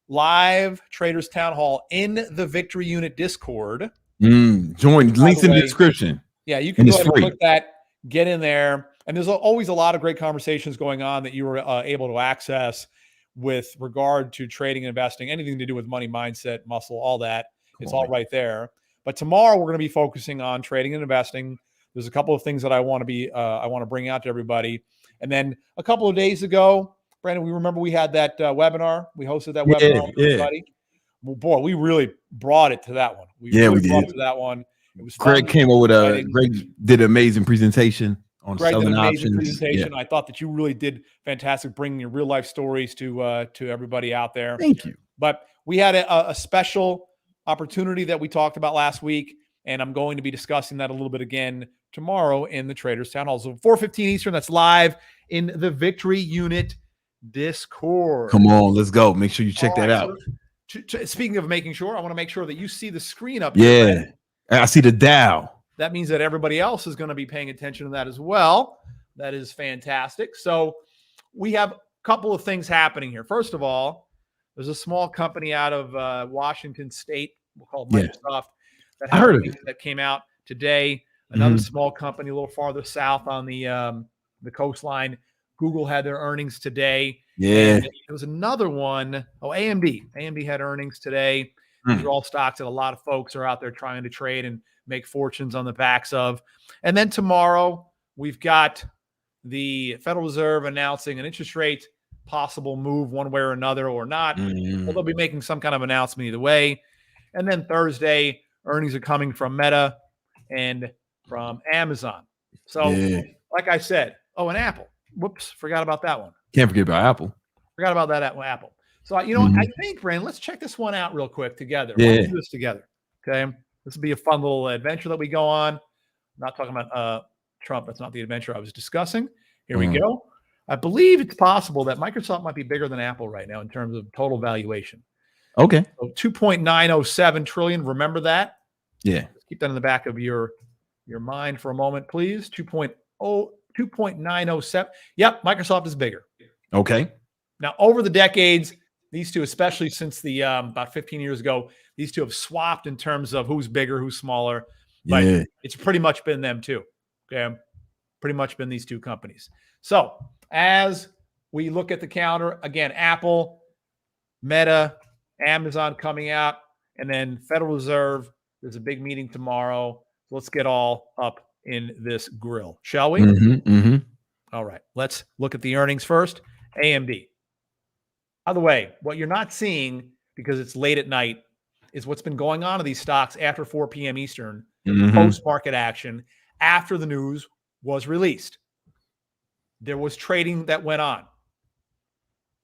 live Traders Town Hall in the Victory Unit Discord. Join. Links in the description. Yeah, you can go ahead and click that, get in there. And there's always a lot of great conversations going on that you were able to access with regard to trading and investing, anything to do with money, mindset, muscle, all that. It's all right there. But tomorrow we're going to be focusing on trading and investing. There's a couple of things that I want to bring out to everybody. And then a couple of days ago, Brandon, we remember we had that webinar. We hosted that webinar with everybody. Well, boy, we really brought it to that one. We did. Brought it to that one. It was fun. Greg came over with Greg did an amazing presentation. Greg did an amazing presentation. I thought that you really did fantastic, bringing your real life stories to everybody out there. Thank you. But we had a special opportunity that we talked about last week, and I'm going to be discussing that a little bit again tomorrow in the Traders Town Hall. So 4:15 Eastern, that's live in the Victory Unit Discord. Come on, let's go. Make sure you check All that right, out. so speaking of making sure, I want to make sure that you see the screen up Yeah. here. I see the dial. That means that everybody else is going to be paying attention to that as well. That is fantastic. So we have a couple of things happening here. First of all, there's a small company out of Washington State called Microsoft that I had heard of earnings it. that came out today. Another small company a little farther south on the coastline. Google had their earnings today. Yeah. And there was another one. Oh, AMD. AMD had earnings today. These are all stocks that a lot of folks are out there trying to trade and make fortunes on the backs of. And then tomorrow, we've got the Federal Reserve announcing an interest rate possible move one way or another or not. Well, they'll be making some kind of announcement either way. And then Thursday, earnings are coming from Meta and from Amazon. So, like I said, and Apple. Whoops, forgot about that one. Can't forget about Apple. Forgot about that Apple. So, I think, Brandon, let's check this one out real quick together. Yeah. Why don't we do this together? Okay. This will be a fun little adventure that we go on. I'm not talking about Trump. That's not the adventure I was discussing. Here we go. I believe it's possible that Microsoft might be bigger than Apple right now in terms of total valuation. Okay. So 2.907 trillion. Remember that? Yeah. Let's keep that in the back of your mind for a moment, please. 2.907. Yep, Microsoft is bigger. Okay. Now, over the decades, these two, especially since the about 15 years ago, these two have swapped in terms of who's bigger, who's smaller. But it's pretty much been them too. Okay. Pretty much been these two companies. So as we look at the counter, again, Apple, Meta, Amazon coming out, and then Federal Reserve. There's a big meeting tomorrow. Let's get all up in this grill, shall we? All right. Let's look at the earnings first. AMD. By the way, what you're not seeing because it's late at night is what's been going on in these stocks after 4 p.m. Eastern, post-market action, after the news was released. There was trading that went on.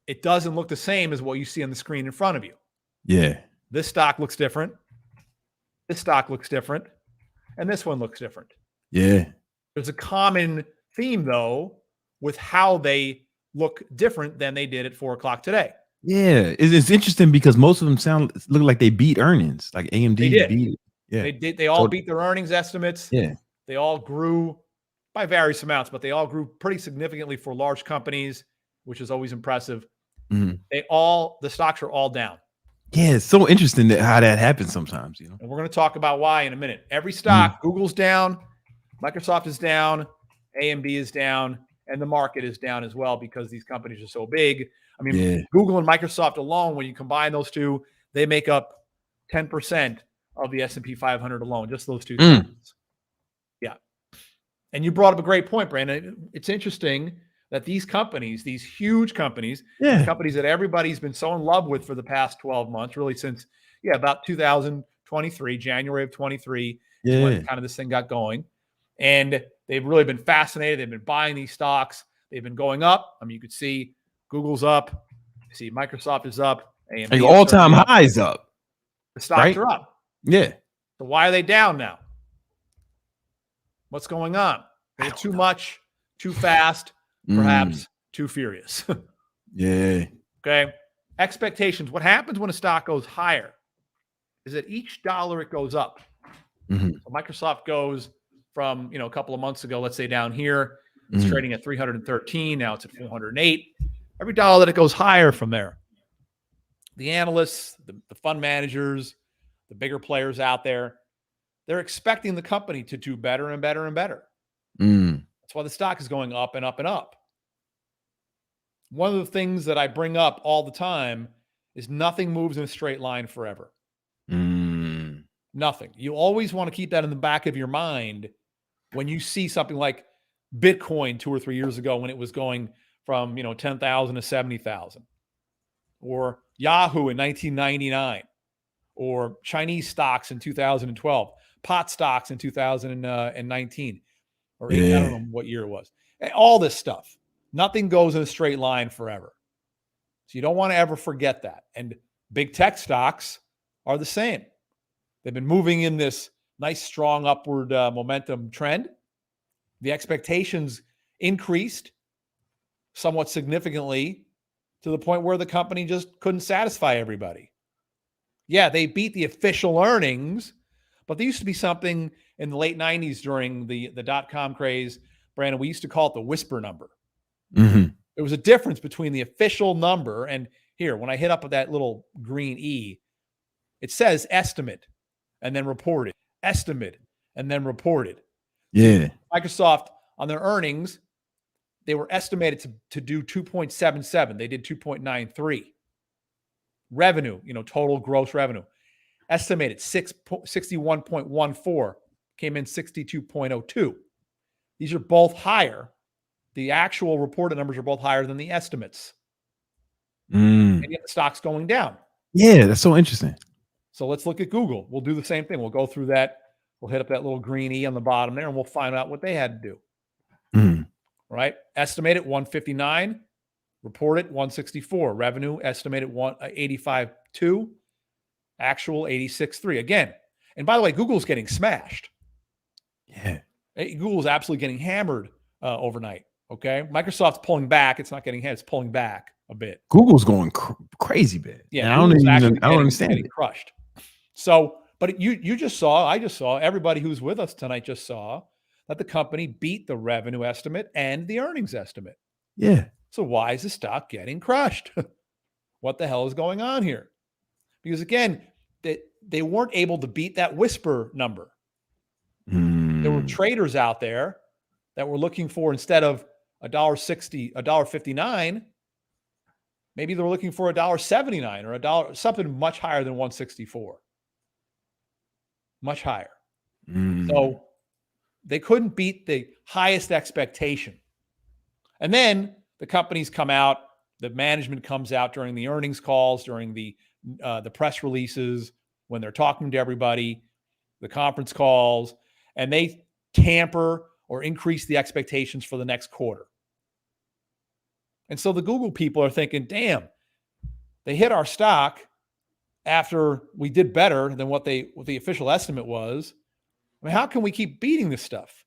It doesn't look the same as what you see on the screen in front of you. Yeah. This stock looks different. This stock looks different. And this one looks different. Yeah. There's a common theme, though, with how they look different than they did at 4 o'clock today. Yeah. It's interesting because most of them look like they beat earnings. Like AMD beat it. Yeah. They did. They all beat their earnings estimates. Yeah. They all grew by various amounts, but they all grew pretty significantly for large companies, which is always impressive. The stocks are all down. Yeah, it's so interesting how that happens sometimes, And we're going to talk about why in a minute. Every stock, Google's down, Microsoft is down, AMD is down, and the market is down as well because these companies are so big. I mean, Google and Microsoft alone, when you combine those two, they make up 10% of the S&P 500 alone, just those two companies. Yeah. And you brought up a great point, Brandon. It's interesting that these companies, these huge companies, companies that everybody's been so in love with for the past 12 months, really since, about 2023, January of 23, is when kind of this thing got going. And they've really been fascinated. They've been buying these stocks. They've been going up. I mean, you could see Google's up. You see Microsoft is up. AMD all-time highs up. The stocks are up. Yeah. So why are they down now? What's going on? They're too much, too fast, perhaps too furious. Yeah. Okay. Expectations. What happens when a stock goes higher is that each dollar it goes up. So Microsoft goes from, a couple of months ago, let's say down here, it's trading at 313. Now it's at 408. Every dollar that it goes higher from there, the analysts, the fund managers, the bigger players out there, they're expecting the company to do better and better and better. That's why the stock is going up and up and up. One of the things that I bring up all the time is nothing moves in a straight line forever. Nothing. You always want to keep that in the back of your mind when you see something like Bitcoin 2 or 3 years ago when it was going from 10,000 to 70,000, or Yahoo in 1999, or Chinese stocks in 2012, pot stocks in 2019, or I don't know what year it was. All this stuff. Nothing goes in a straight line forever. So you don't want to ever forget that. And big tech stocks are the same. They've been moving in this nice, strong upward momentum trend. The expectations increased somewhat significantly to the point where the company just couldn't satisfy everybody. Yeah, they beat the official earnings, but there used to be something in the late 90s during the dot-com craze, Brandon, we used to call it the whisper number. Mm-hmm. There was a difference between the official number and here, when I hit up with that little green E, it says estimate and then reported, estimate and then reported. Yeah. Microsoft, on their earnings, they were estimated to do 2.77. They did 2.93. Revenue, total gross revenue, estimated 61.14, came in 62.02. These are both higher. The actual reported numbers are both higher than the estimates. And yet the stock's going down. Yeah, that's so interesting. So let's look at Google. We'll do the same thing. We'll go through that. We'll hit up that little green E on the bottom there, and we'll find out what they had to do. Right? Estimated 159, reported 164. Revenue estimated 85.2, actual 86.3. Again, and by the way, Google's getting smashed. Yeah. Google's absolutely getting hammered overnight. Okay. Microsoft's pulling back. It's not getting hammered. It's pulling back a bit. Google's going crazy bad. Yeah. I don't understand it. Crushed. So, but I just saw, everybody who's with us tonight just saw that the company beat the revenue estimate and the earnings estimate. Yeah. So why is the stock getting crushed? What the hell is going on here? Because again, they weren't able to beat that whisper number. There were traders out there that were looking for, instead of $1.60, $1.59, maybe they were looking for $1.79 or $1, something much higher than 164. Much higher. So they couldn't beat the highest expectation. And then the companies come out, the management comes out during the earnings calls, during the press releases, when they're talking to everybody, the conference calls, and they tamper or increase the expectations for the next quarter. And so the Google people are thinking, damn, they hit our stock after we did better than what the official estimate was. I mean, how can we keep beating this stuff?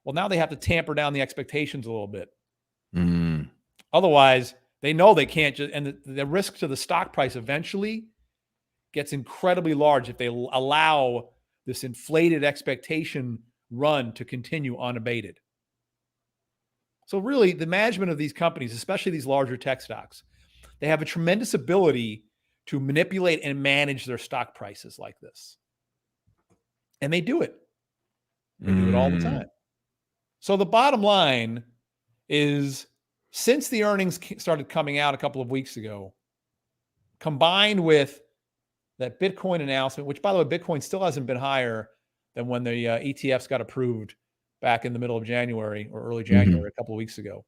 Well, now they have to tamper down the expectations a little bit. Otherwise, they know they can't just, and the risk to the stock price eventually gets incredibly large if they allow this inflated expectation run to continue unabated. So really, the management of these companies, especially these larger tech stocks, they have a tremendous ability to manipulate and manage their stock prices like this. And they do it. They do it all the time. So the bottom line is, since the earnings started coming out a couple of weeks ago, combined with that Bitcoin announcement, which, by the way, Bitcoin still hasn't been higher than when the ETFs got approved back in the middle of January or early January, a couple of weeks ago,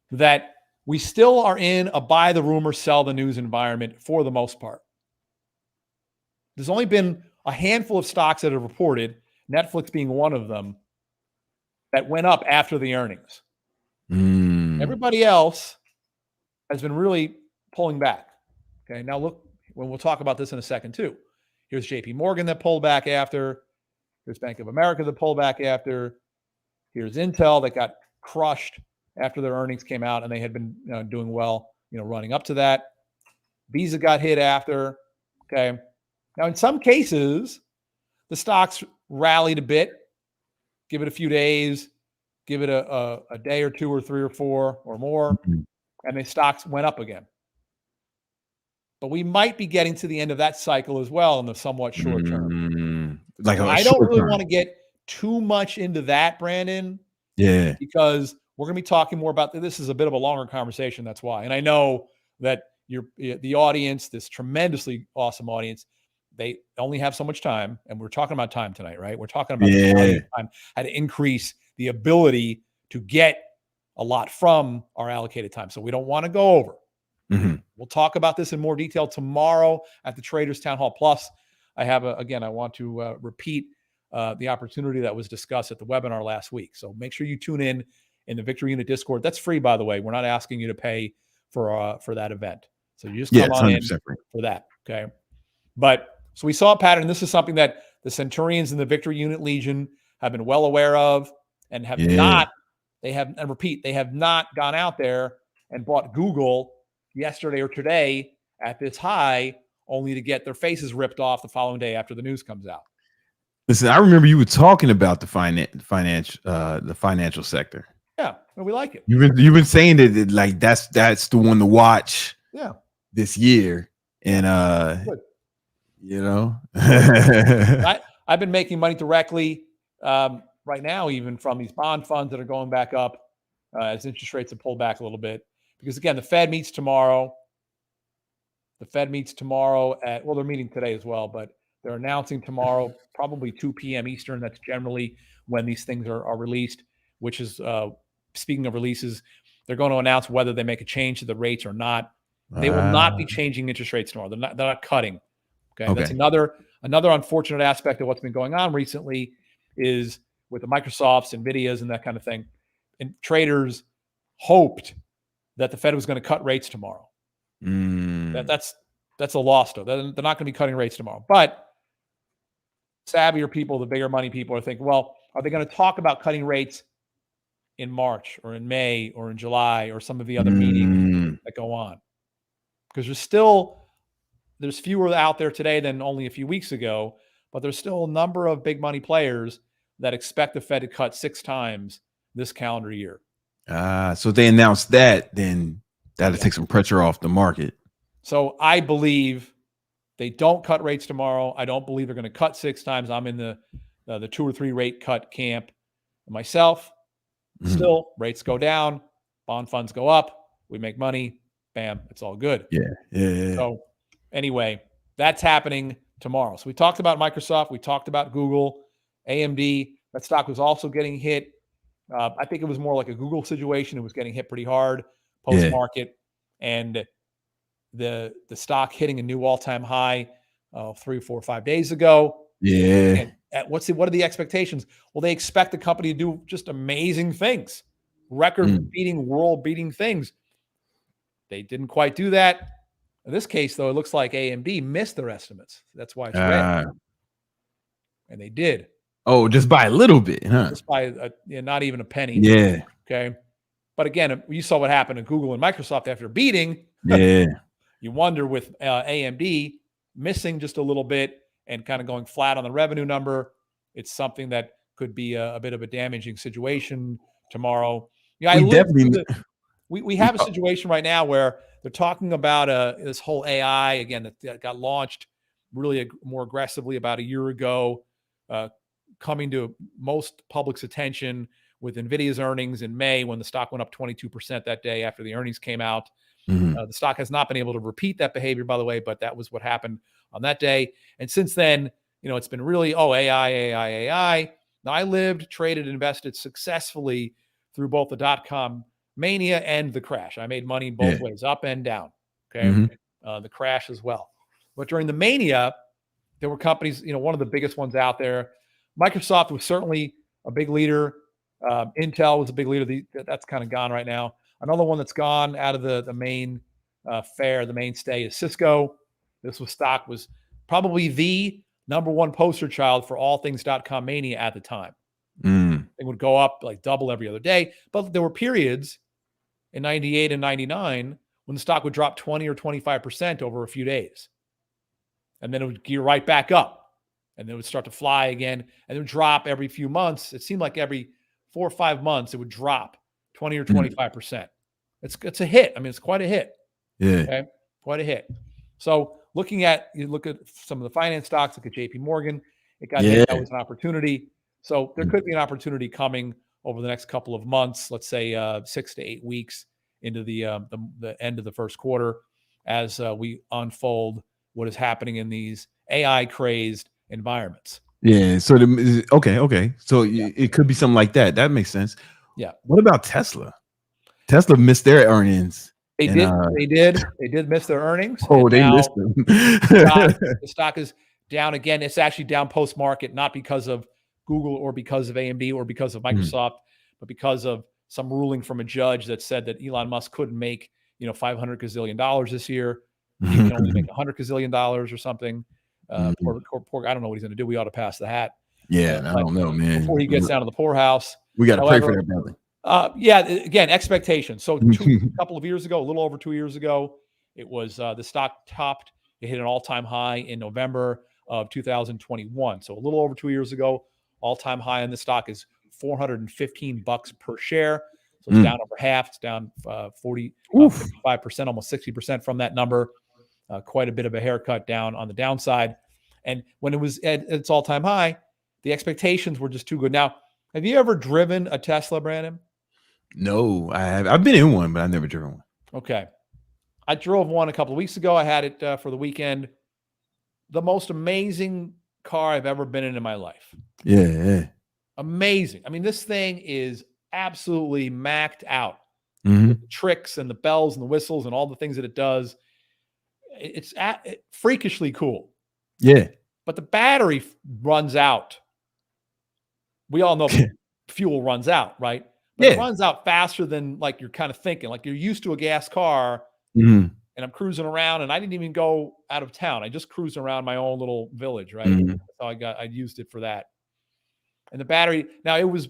that we still are in a buy the rumor, sell the news environment for the most part. There's only been a handful of stocks that have reported, Netflix being one of them, that went up after the earnings. Everybody else has been really pulling back. Okay, now look, when we'll talk about this in a second too. Here's JP Morgan that pulled back after. Here's Bank of America that pulled back after. Here's Intel that got crushed after their earnings came out, and they had been doing well, running up to that. Visa got hit after. Okay, now in some cases, the stocks rallied a bit. Give it a few days. Give it a day or two or three or four or more, and the stocks went up again. But we might be getting to the end of that cycle as well in the somewhat short term. I don't really want to get too much into that, Brandon. Yeah. Because we're going to be talking more about this. Is a bit of a longer conversation. That's why. And I know that the audience, this tremendously awesome audience, they only have so much time. And we're talking about time tonight, right? We're talking about time, how to increase the ability to get a lot from our allocated time. So we don't want to go over. We'll talk about this in more detail tomorrow at the Traders Town Hall. Plus, I have, I want to repeat the opportunity that was discussed at the webinar last week. So make sure you tune in the Victory Unit Discord. That's free, by the way. We're not asking you to pay for that event. So you just come on in for that. Okay. But so we saw a pattern. This is something that the Centurions and the Victory Unit Legion have been well aware of and have not, they have not gone out there and bought Google yesterday or today at this high, only to get their faces ripped off the following day after the news comes out. Listen, I remember you were talking about the financial sector. Yeah, and we like it. You've been saying that like that's the one to watch. Yeah, this year, and you know, I've been making money directly right now, even from these bond funds that are going back up as interest rates have pulled back a little bit. Because again, the Fed meets tomorrow. The Fed meets tomorrow they're meeting today as well, but they're announcing tomorrow, probably 2 p.m. Eastern. That's generally when these things are released, which is, speaking of releases, they're going to announce whether they make a change to the rates or not. They will not be changing interest rates tomorrow. They're not cutting. Okay. That's another unfortunate aspect of what's been going on recently is with the Microsofts, NVIDIAs, and that kind of thing. And traders hoped that the Fed was going to cut rates tomorrow. That's a loss, though. They're not going to be cutting rates tomorrow. But savvier people, the bigger money people, are thinking, well, are they going to talk about cutting rates in March or in May or in July or some of the other meetings that go on? Because there's fewer out there today than only a few weeks ago, but there's still a number of big money players that expect the Fed to cut 6 times this calendar year. So if they announce that, then that'll take some pressure off the market. So I believe they don't cut rates tomorrow. I don't believe they're going to cut 6 times. I'm in the 2 or 3 rate cut camp myself. Still, rates go down, bond funds go up, we make money, bam, it's all good. Yeah. So anyway, that's happening tomorrow. So we talked about Microsoft, we talked about Google, AMD. That stock was also getting hit. I think it was more like a Google situation. It was getting hit pretty hard post-market, and the stock hitting a new all-time high 3, 4, 5 days ago. Yeah. And what are the expectations? Well, they expect the company to do just amazing things, record-beating, world-beating things. They didn't quite do that. In this case, though, it looks like AMD missed their estimates. That's why it's red. And they did. Oh, just by a little bit, huh? Just by not even a penny. Yeah. Okay. But again, you saw what happened to Google and Microsoft after beating. Yeah. You wonder with AMD missing just a little bit and kind of going flat on the revenue number, it's something that could be a bit of a damaging situation tomorrow. Yeah, we have a situation right now where they're talking about this whole AI again that got launched really more aggressively about a year ago, coming to most public's attention with NVIDIA's earnings in May when the stock went up 22% that day after the earnings came out. The stock has not been able to repeat that behavior, by the way, but that was what happened on that day. And since then, it's been really, AI. Now, I lived, traded, invested successfully through both the .com mania and the crash. I made money both ways, up and down. Okay. The crash as well. But during the mania, there were companies, one of the biggest ones out there. Microsoft was certainly a big leader. Intel was a big leader. That's kind of gone right now. Another one that's gone out of the main the mainstay is Cisco. This stock was probably the number one poster child for all things .com mania at the time. It would go up like double every other day. But there were periods in 98 and 99 when the stock would drop 20 or 25% over a few days. And then it would gear right back up. And then it would start to fly again. And it would drop every few months. It seemed like every 4 or 5 months it would drop 20 or 25%. It's a hit. I mean, it's quite a hit. Yeah. Okay. Quite a hit. So you look at some of the finance stocks, look at JP Morgan, it got hit. That was an opportunity. So there could be an opportunity coming over the next couple of months, let's say 6 to 8 weeks into the end of the first quarter as we unfold what is happening in these AI crazed environments. Yeah. So okay. So it could be something like that. That makes sense. Yeah. What about Tesla? Tesla missed their earnings. They did miss their earnings. Oh, they missed them. The stock is down again. It's actually down post-market, not because of Google or because of AMD or because of Microsoft, but because of some ruling from a judge that said that Elon Musk couldn't make, $500 gazillion this year. He can only make $100 gazillion or something. Poor, I don't know what he's going to do. We ought to pass the hat. Yeah, I don't know, man. Before he gets down to the poorhouse. We got to pray for that brother. Yeah, again, expectations. So a couple of years ago, a little over 2 years ago, it was the stock topped. It hit an all-time high in November of 2021. So a little over 2 years ago, all-time high in the stock is $415 per share. So it's down over half. It's down 55%, almost 60% from that number. Quite a bit of a haircut down on the downside. And when it was at its all-time high, the expectations were just too good. Now, have you ever driven a Tesla, Brandon? No, I have. I've been in one, but I've never driven one. Okay. I drove one a couple of weeks ago. I had it for the weekend. The most amazing car I've ever been in my life. Yeah. Amazing. I mean, this thing is absolutely maxed out. The tricks and the bells and the whistles and all the things that it does. It's freakishly cool. Yeah. But the battery runs out. We all know fuel runs out, right? But it runs out faster than like you're kind of thinking. Like you're used to a gas car, and I'm cruising around, and I didn't even go out of town. I just cruised around my own little village, right? So I used it for that. And the battery, now it was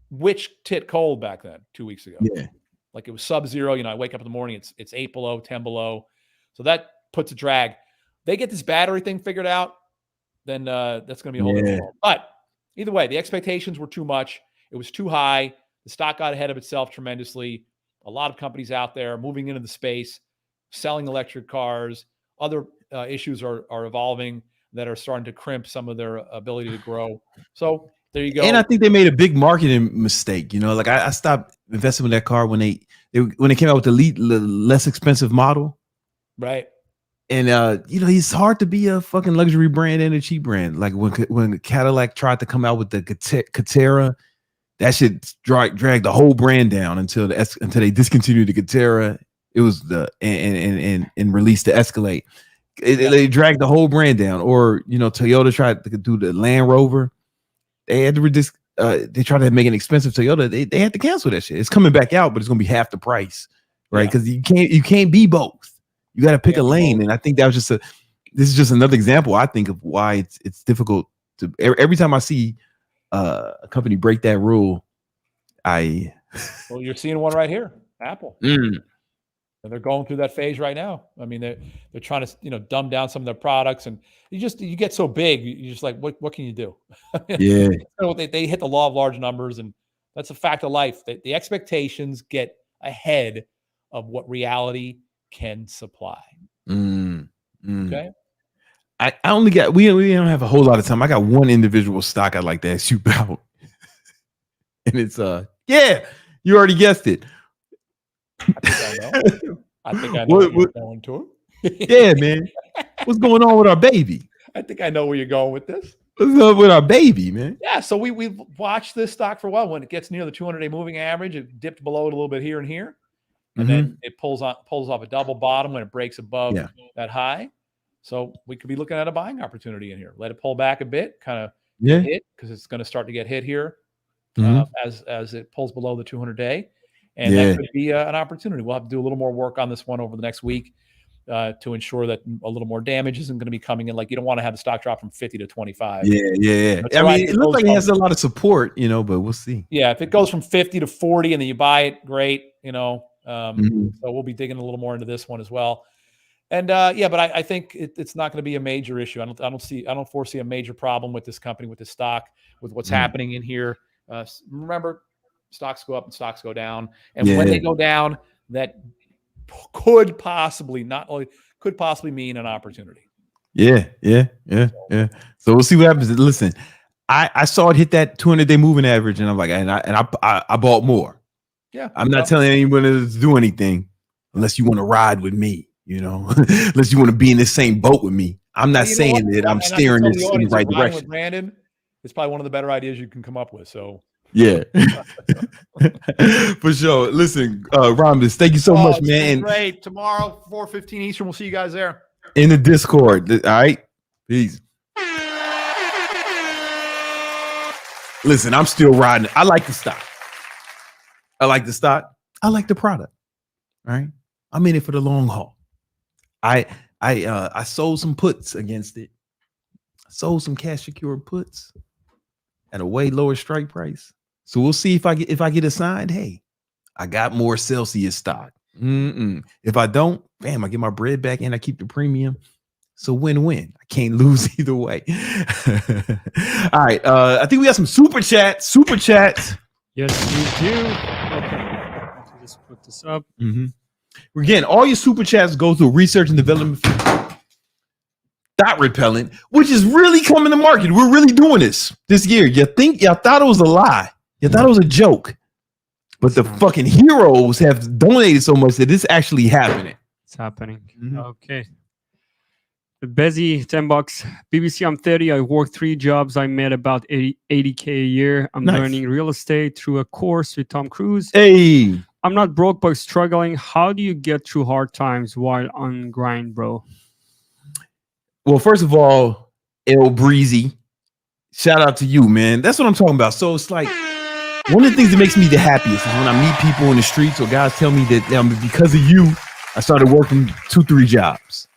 witch tit cold back then, 2 weeks ago. Yeah. Like it was sub-zero. You know, I wake up in the morning, it's 8 below, 10 below. So that puts a drag. They get this battery thing figured out, then that's going to be a whole different world. But either way, the expectations were too much. It was too high. The stock got ahead of itself tremendously. A lot of companies out there moving into the space, selling electric cars. Other issues are evolving that are starting to crimp some of their ability to grow. So there you go. And I think they made a big marketing mistake. You know, like I stopped investing in that car when they came out with the less expensive model. Right. And you know, it's hard to be a fucking luxury brand and a cheap brand. Like when Cadillac tried to come out with the Catera, that shit dragged the whole brand down until they discontinued the Catera. It was and released the Escalade. They dragged the whole brand down. Or you know, Toyota tried to do the Land Rover. They had to they tried to make an expensive Toyota. They had to cancel that shit. It's coming back out, but it's gonna be half the price, right? Because you can't be both. You got to pick a lane, and I think that was this is just another example. I think of why it's difficult to. Every time I see a company break that rule, well, you're seeing one right here, Apple, and they're going through that phase right now. I mean, they're trying to dumb down some of their products, and you get so big, you're just like, what can you do? Yeah, they hit the law of large numbers, and that's a fact of life. The expectations get ahead of what reality can supply. Okay. I only got we don't have a whole lot of time. I got one individual stock I'd like to ask you about. And it's you already guessed it. I think I know where you're going to. Yeah, man. What's going on with our baby? I think I know where you're going with this. What's up with our baby, man? Yeah, so we've watched this stock for a while. When it gets near the 200-day moving average, it dipped below it a little bit here and here. And then it pulls off a double bottom when it breaks above that high. So we could be looking at a buying opportunity in here. Let it pull back a bit, kind of hit, because it's going to start to get hit here as it pulls below the 200-day. And that could be an opportunity. We'll have to do a little more work on this one over the next week to ensure that a little more damage isn't going to be coming in. Like, you don't want to have the stock drop from 50 to 25. Yeah. I mean, it looks like it has a lot of support, but we'll see. Yeah, if it goes from 50 to 40 and then you buy it, great, So we'll be digging a little more into this one as well. And but I think it's not going to be a major issue. I don't foresee a major problem with this company, with this stock, with what's happening in here. Remember, stocks go up and stocks go down, and when they go down, that could possibly mean an opportunity. Yeah. So we'll see what happens. Listen, I saw it hit that 200-day moving average, and I'm like, I bought more. Yeah, I'm not telling anyone to do anything unless you want to ride with me, unless you want to be in the same boat with me. I'm not saying that I'm steering this in the right direction. With Brandon, it's probably one of the better ideas you can come up with. So yeah, for sure. Listen, Romulus, thank you so much, man. Great. Tomorrow, 4:15 Eastern. We'll see you guys there in the Discord. All right, peace. Listen, I'm still riding. I like the stock. I like the product. All right. I'm in it for the long haul. I sold some puts against it. I sold some cash secured puts at a way lower strike price. So we'll see if I get assigned. Hey, I got more Celsius stock. If I don't, bam, I get my bread back and I keep the premium. So win-win. I can't lose either way. All right. I think we got some super chats. Super chats. Yes, we do. Okay. Let's just put this up. Again, all your super chats go through research and development. Thot repellent, which is really coming to market. We're really doing this year. Y'all thought it was a lie. You thought it was a joke. But the fucking heroes have donated so much that it's actually happening. It's happening. Okay. Bezzy, $10. BBC, I'm 30. I work 3 jobs. I made about 80K a year. I'm learning real estate through a course with Tom Cruise. Hey. I'm not broke, but struggling. How do you get through hard times while on grind, bro? Well, first of all, El Breezy, shout out to you, man. That's what I'm talking about. So it's like one of the things that makes me the happiest is when I meet people in the streets or guys tell me that because of you, I started working 2-3 jobs.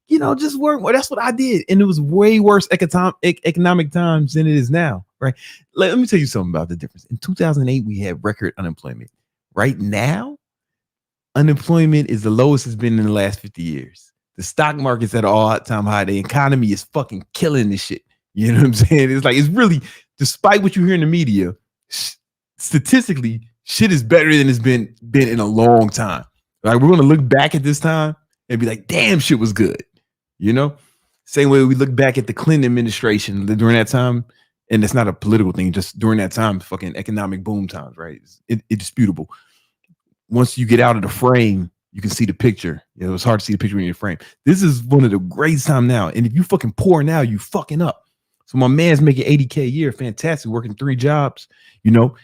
You know, just work. Well, that's what I did. And it was way worse economic times than it is now, right? Let me tell you something about the difference. In 2008, we had record unemployment. Right now, unemployment is the lowest it's been in the last 50 years. The stock market's at an all-time high. The economy is fucking killing this shit. You know what I'm saying? It's like, it's really, despite what you hear in the media, statistically, shit is better than it's been in a long time. Like, we're going to look back at this time and be like, damn, shit was good. You know? Same way we look back at the Clinton administration during that time, and it's not a political thing, just during that time, fucking economic boom times, right? It's indisputable. Once you get out of the frame, you can see the picture. It was hard to see the picture in your frame. This is one of the greatest time now. And if you fucking poor now, you fucking up. So my man's making 80K a year. Fantastic. Working 3 jobs, you know.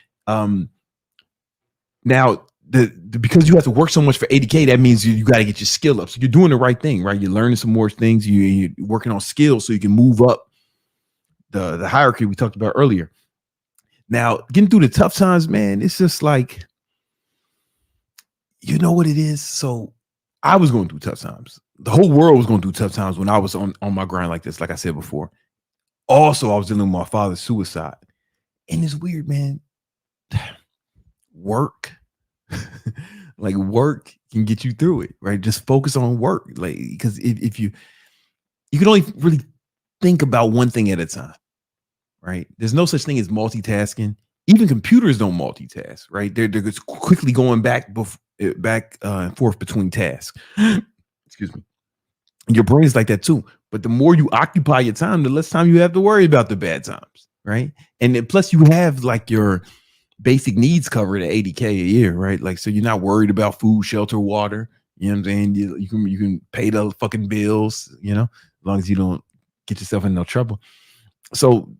Now, because you have to work so much for 80K, that means you got to get your skill up. So you're doing the right thing, right? You're learning some more things. You're working on skills so you can move up the hierarchy we talked about earlier. Now, getting through the tough times, man, it's just like, you know what it is? So I was going through tough times. The whole world was going through tough times when I was on my grind like this, like I said before. Also, I was dealing with my father's suicide. And it's weird, man. Work. Like, work can get you through it, right? Just focus on work. Like, because if you can only really think about one thing at a time, right? There's no such thing as multitasking. Even computers don't multitask, right? They're just quickly going back and forth between tasks. Excuse me. Your brain is like that too. But the more you occupy your time, the less time you have to worry about the bad times, right? And then plus you have like your basic needs covered at 80K a year, right? Like, so you're not worried about food, shelter, water. You know what I'm saying? You can pay the fucking bills, you know, as long as you don't get yourself in no trouble. So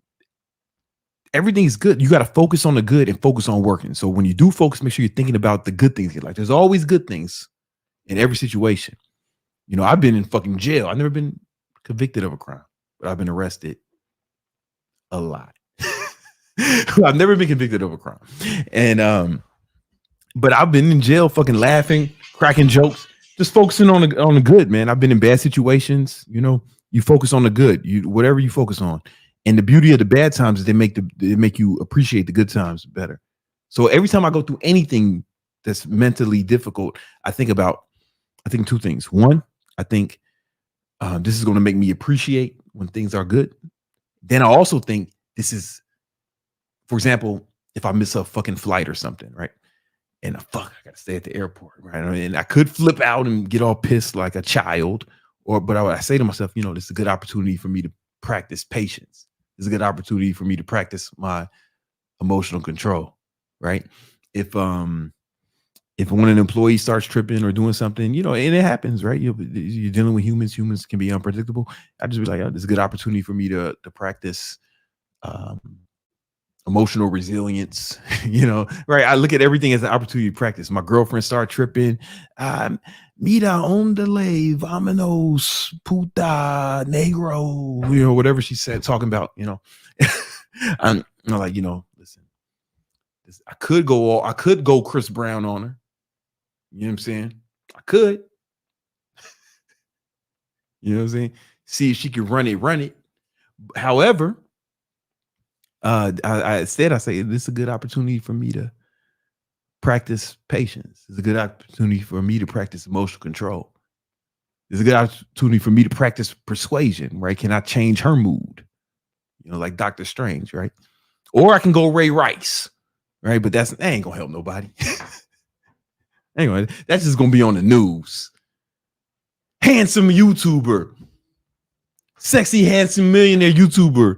everything's good. You got to focus on the good and focus on working. So when you do focus, make sure you're thinking about the good things in your life. There's always good things in every situation. You know, I've been in fucking jail. I've never been convicted of a crime, but I've been arrested a lot. I've never been convicted of a crime. And but I've been in jail fucking laughing, cracking jokes, just focusing on the good, man. I've been in bad situations. You know, you focus on the good. Whatever you focus on. And the beauty of the bad times is they make you appreciate the good times better. So every time I go through anything that's mentally difficult, I think 2 things. One, I think this is going to make me appreciate when things are good. Then I also think this is, for example, if I miss a fucking flight or something, right? And I got to stay at the airport, right? And I could flip out and get all pissed like a child, but I say to myself, you know, this is a good opportunity for me to practice patience. It's a good opportunity for me to practice my emotional control, right? If when an employee starts tripping or doing something, you know, and it happens, right? You're dealing with humans. Humans can be unpredictable. I just be like, oh, this is a good opportunity for me to practice emotional resilience, you know, right? I look at everything as an opportunity to practice. My girlfriend started tripping. Mira on delay, vámonos, puta, negro, you know, whatever she said, talking about, you know. I'm like, you know, listen, I could go Chris Brown on her. You know what I'm saying? I could. You know what I'm saying? See if she could run it. However, I say this is a good opportunity for me to practice patience. It's a good opportunity for me to practice emotional control. It's a good opportunity for me to practice persuasion, right? Can I change her mood? You know, like Dr. Strange, right? Or I can go Ray Rice, right? But that ain't gonna help nobody. Anyway, that's just gonna be on the news. Handsome YouTuber, sexy, handsome millionaire YouTuber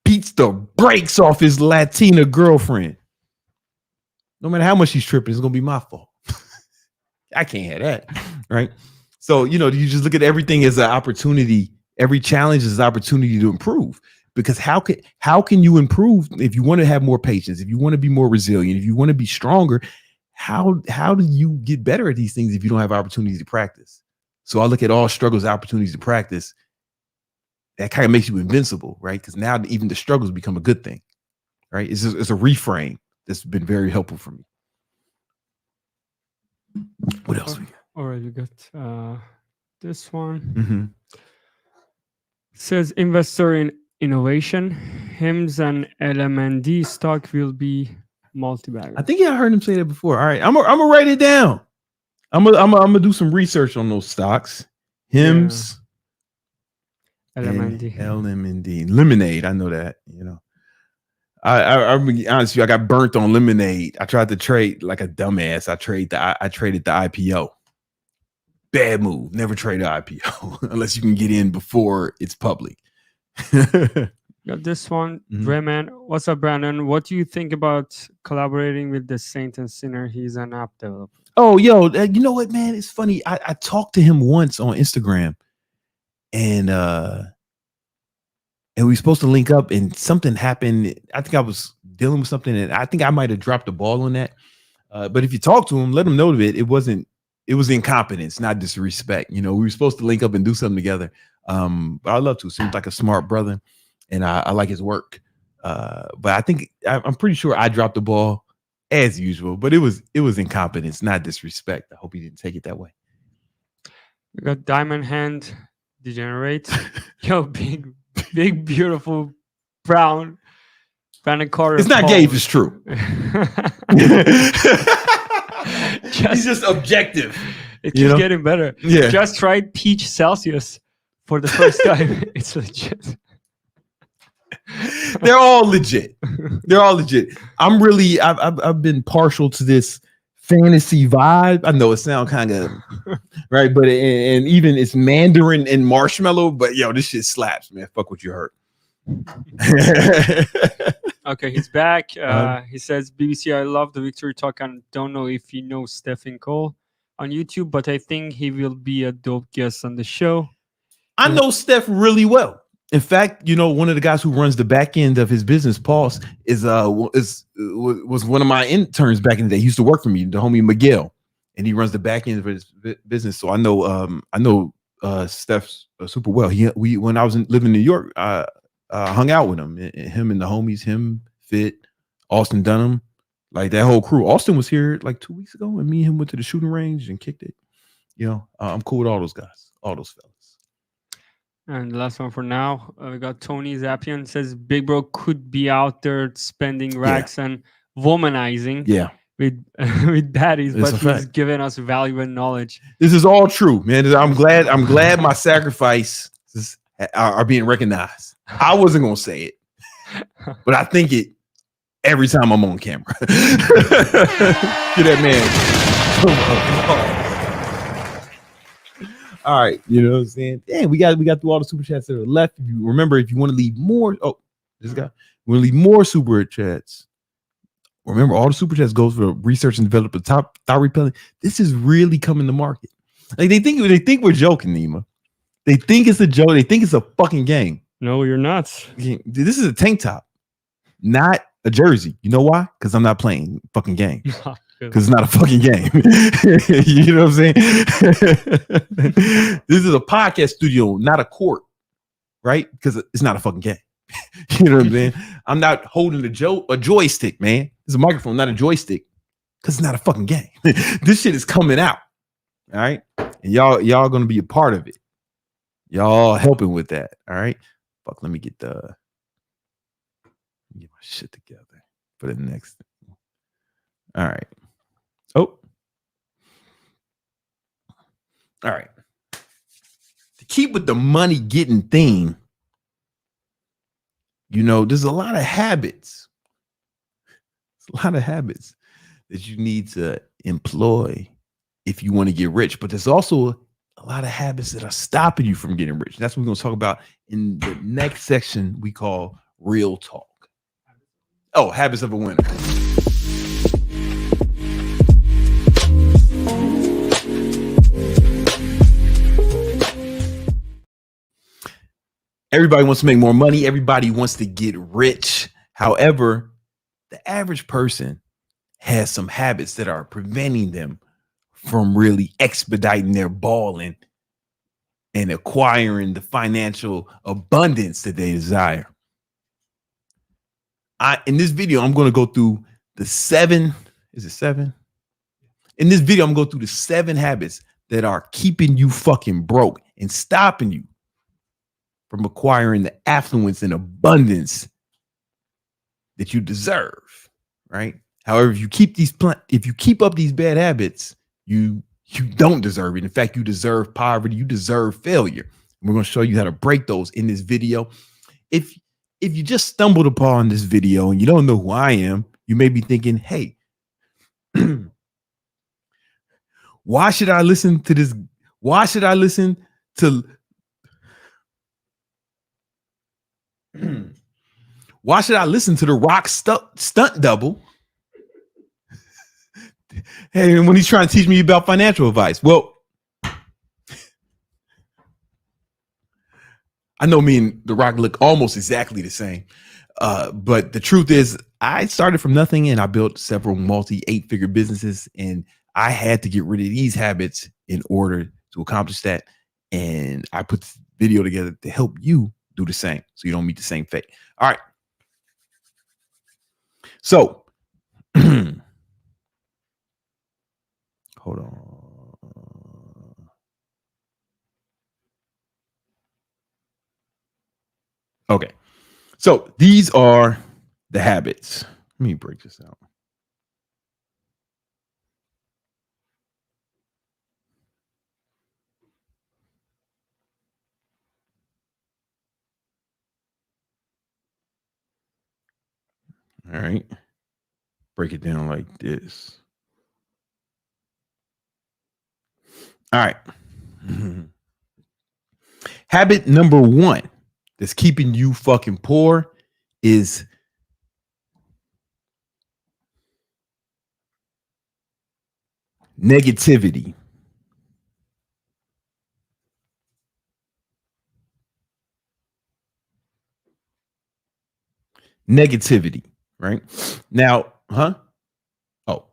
beats the brakes off his Latina girlfriend. No matter how much she's tripping, it's gonna be my fault. I can't have that, right? So, you know, you just look at everything as an opportunity. Every challenge is an opportunity to improve. Because how can you improve if you want to have more patience, if you want to be more resilient, if you want to be stronger? How do you get better at these things if you don't have opportunities to practice? So I look at all struggles, opportunities to practice. That kind of makes you invincible, right? Because now even the struggles become a good thing, right? It's a reframe that's been very helpful for me. What else we got? All right, we got this one. Says investor in innovation, HIMS and LMND stock will be multi-bagger. I think I heard him say that before. All right, I'm gonna write it down. I'm gonna do some research on those stocks. HIMS, LMND, LMND, Lemonade. I know that. You know, I'll be honest with you. I got burnt on Lemonade. I tried to trade like a dumbass. I traded the IPO. Bad move. Never trade an IPO unless you can get in before it's public. Got this one. Bremen. What's up, Brandon? What do you think about collaborating with the Saint and Sinner? He's an app developer. Oh, yo, you know what, man? It's funny. I talked to him once on Instagram, and we were supposed to link up, and something happened. I think I was dealing with something, and I think I might have dropped the ball on that. But if you talk to him, let him know that it was incompetence, not disrespect. You know, we were supposed to link up and do something together. But I love to. Seems like a smart brother, and I like his work. But I think I'm pretty sure I dropped the ball as usual. But it was incompetence, not disrespect. I hope he didn't take it that way. We got Diamond Hand Degenerate. Yo, big, beautiful brown. Brandon Carter. It's not gay if it's true. He's just objective. It's just getting better. Yeah. Just tried Peach Celsius for the first time. It's legit. They're all legit. They're all legit. I've been partial to this fantasy vibe. I know it sounds kind of right, but and even it's Mandarin and marshmallow, but yo, this shit slaps, man. Fuck what you heard. Okay, he's back. He says, BBC, I love the victory talk and don't know if you know Stephen Cole on YouTube, but I think he will be a dope guest on the show. I know Steph really well. In fact, you know, one of the guys who runs the back end of his business, Pulse, was one of my interns back in the day. He used to work for me, the homie Miguel, and he runs the back end of his business. So I know Steph super well. When I was living in New York, hung out with him and the homies, him, Fit, Austin Dunham, like that whole crew. Austin was here like 2 weeks ago, and me and him went to the shooting range and kicked it. You know, I'm cool with all those guys, all those fellas. And the last one for now, we got Tony Zappian says Big Bro could be out there spending racks and womanizing with daddies, but he's giving us valuable knowledge. This is all true, man. I'm glad my sacrifices are being recognized. I wasn't gonna say it, but I think it every time I'm on camera. Get that man. All right, you know what I'm saying? Damn, we got through all the super chats that are left. If you remember, if you want to leave more, this guy, we want to leave more super chats. Remember, all the super chats goes for research and develop a thought repellent. This is really coming to market. Like they think we're joking, Nima. They think it's a joke. They think it's a fucking game. No, you're not. This is a tank top, not a jersey. You know why? Because I'm not playing fucking game. Because it's not a fucking game. You know what I'm saying? This is a podcast studio, not a court, right? Because it's not a fucking game. You know what I'm saying? I'm not holding a joystick, man. It's a microphone, not a joystick. Because it's not a fucking game. This shit is coming out. All right. And y'all gonna be a part of it. Y'all helping with that. All right. Fuck, let me get my shit together for the next thing. All right. Oh. All right. To keep with the money getting theme, you know, there's a lot of habits. There's a lot of habits that you need to employ if you want to get rich, but there's also a lot of habits that are stopping you from getting rich. That's what we're going to talk about in the next section we call Real Talk. Oh, habits of a winner. Everybody wants to make more money. Everybody wants to get rich. However, the average person has some habits that are preventing them from really expediting their balling and acquiring the financial abundance that they desire. In this video, I'm going to go through the 7. Is it 7? In this video, I'm going to go through the 7 habits that are keeping you fucking broke and stopping you from acquiring the affluence and abundance that you deserve, right? However, if you keep up these bad habits, you don't deserve it. In fact, you deserve poverty. You deserve failure. And we're going to show you how to break those in this video. If you just stumbled upon this video and you don't know who I am, you may be thinking, hey, why should I listen to this? Why should I listen to why should I listen to the Rock stunt double? Hey, when he's trying to teach me about financial advice. Well, I know me and The Rock look almost exactly the same. But the truth is, I started from nothing and I built several multi-8-figure businesses, and I had to get rid of these habits in order to accomplish that. And I put this video together to help you do the same so you don't meet the same fate. All right. So hold on. Okay. So these are the habits. Let me break this out. All right. Break it down like this. All right. Habit number 1 that's keeping you fucking poor is negativity. Negativity, right? Now, Oh,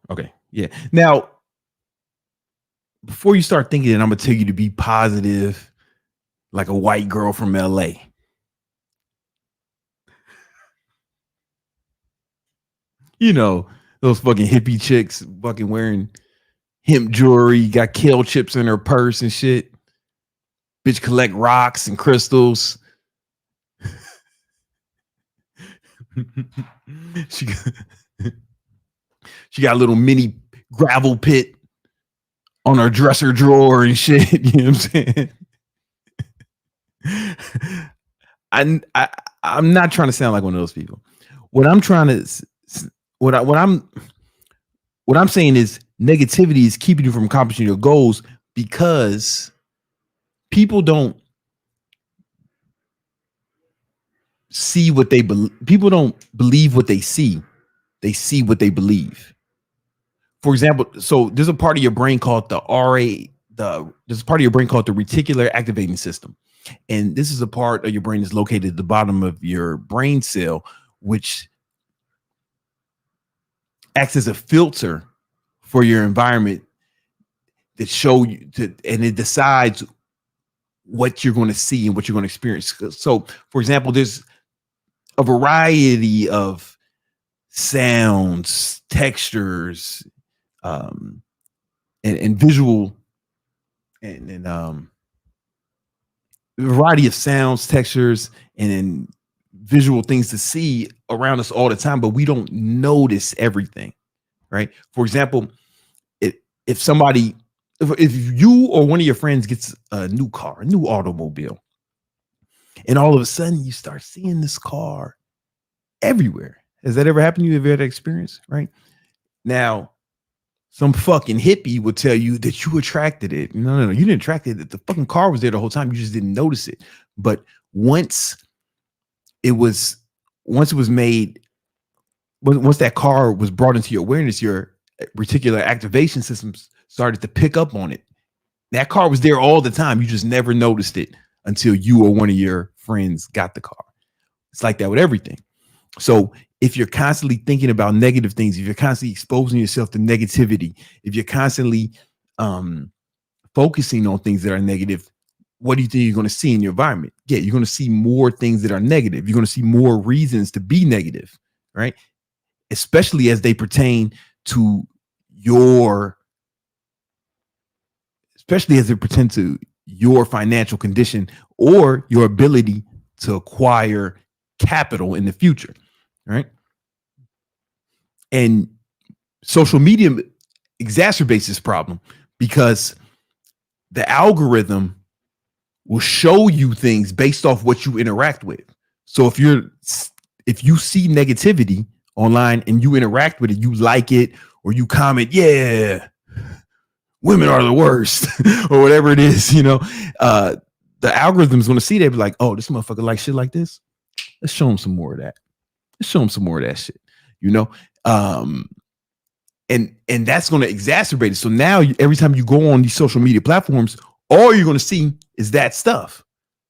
okay. Yeah. Now, before you start thinking that I'm going to tell you to be positive like a white girl from LA. You know, those fucking hippie chicks fucking wearing hemp jewelry, got kale chips in her purse and shit. Bitch collect rocks and crystals. She got a little mini gravel pit on her dresser drawer and shit. You know what I'm saying? I'm not trying to sound like one of those people. What I'm saying is negativity is keeping you from accomplishing your goals because people don't see what they believe. People don't believe what they see. They see what they believe. For example, so there's a part of your brain called the reticular activating system. And this is a part of your brain that's located at the bottom of your brain cell, which acts as a filter for your environment that and it decides what you're going to see and what you're going to experience. So, for example, there's a variety of sounds, textures, and visual and a variety of sounds, textures, and visual things to see around us all the time, but we don't notice everything, right? For example, if somebody, if you or one of your friends gets a new car, a new automobile, and all of a sudden you start seeing this car everywhere. Has that ever happened to you? Have you had that experience? Right now, some fucking hippie would tell you that you attracted it. No, you didn't attract it. The fucking car was there the whole time. You just didn't notice it. But once that car was brought into your awareness, your reticular activation systems started to pick up on it. That car was there all the time. You just never noticed it until you or one of your friends got the car. It's like that with everything. So if you're constantly thinking about negative things, if you're constantly exposing yourself to negativity, if you're constantly focusing on things that are negative, what do you think you're going to see in your environment? Yeah, you're going to see more things that are negative. You're going to see more reasons to be negative, right? Especially as they pertain to your financial condition or your ability to acquire capital in the future, right? And social media exacerbates this problem because the algorithm will show you things based off what you interact with. So if you see negativity online and you interact with it, you like it, or you comment, yeah, women are the worst, or whatever it is, the algorithm is going to see that, be like, oh, this motherfucker like shit like this. Let's show him some more of that. Let's show him some more of that shit, and that's going to exacerbate it. So now every time you go on these social media platforms, all you're going to see is that stuff,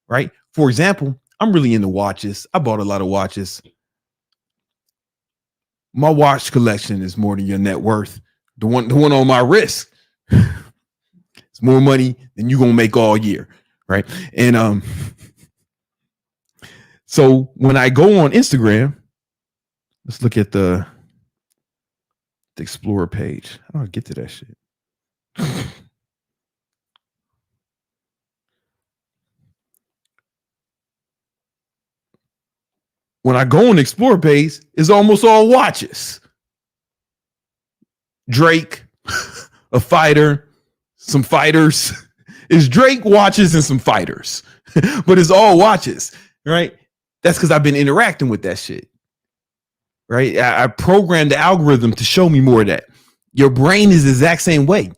right? For example, I'm really into watches. I bought a lot of watches. My watch collection is more than your net worth. The one on my wrist, it's more money than you're going to make all year, right? And so when I go on Instagram, let's look at the Explorer page. How do I get to that shit? When I go on the Explorer page, it's almost all watches. Drake, a fighter, some fighters. It's Drake, watches, and some fighters. But it's all watches, right? That's because I've been interacting with that shit. Right? I programmed the algorithm to show me more of that. Your brain is the exact same way.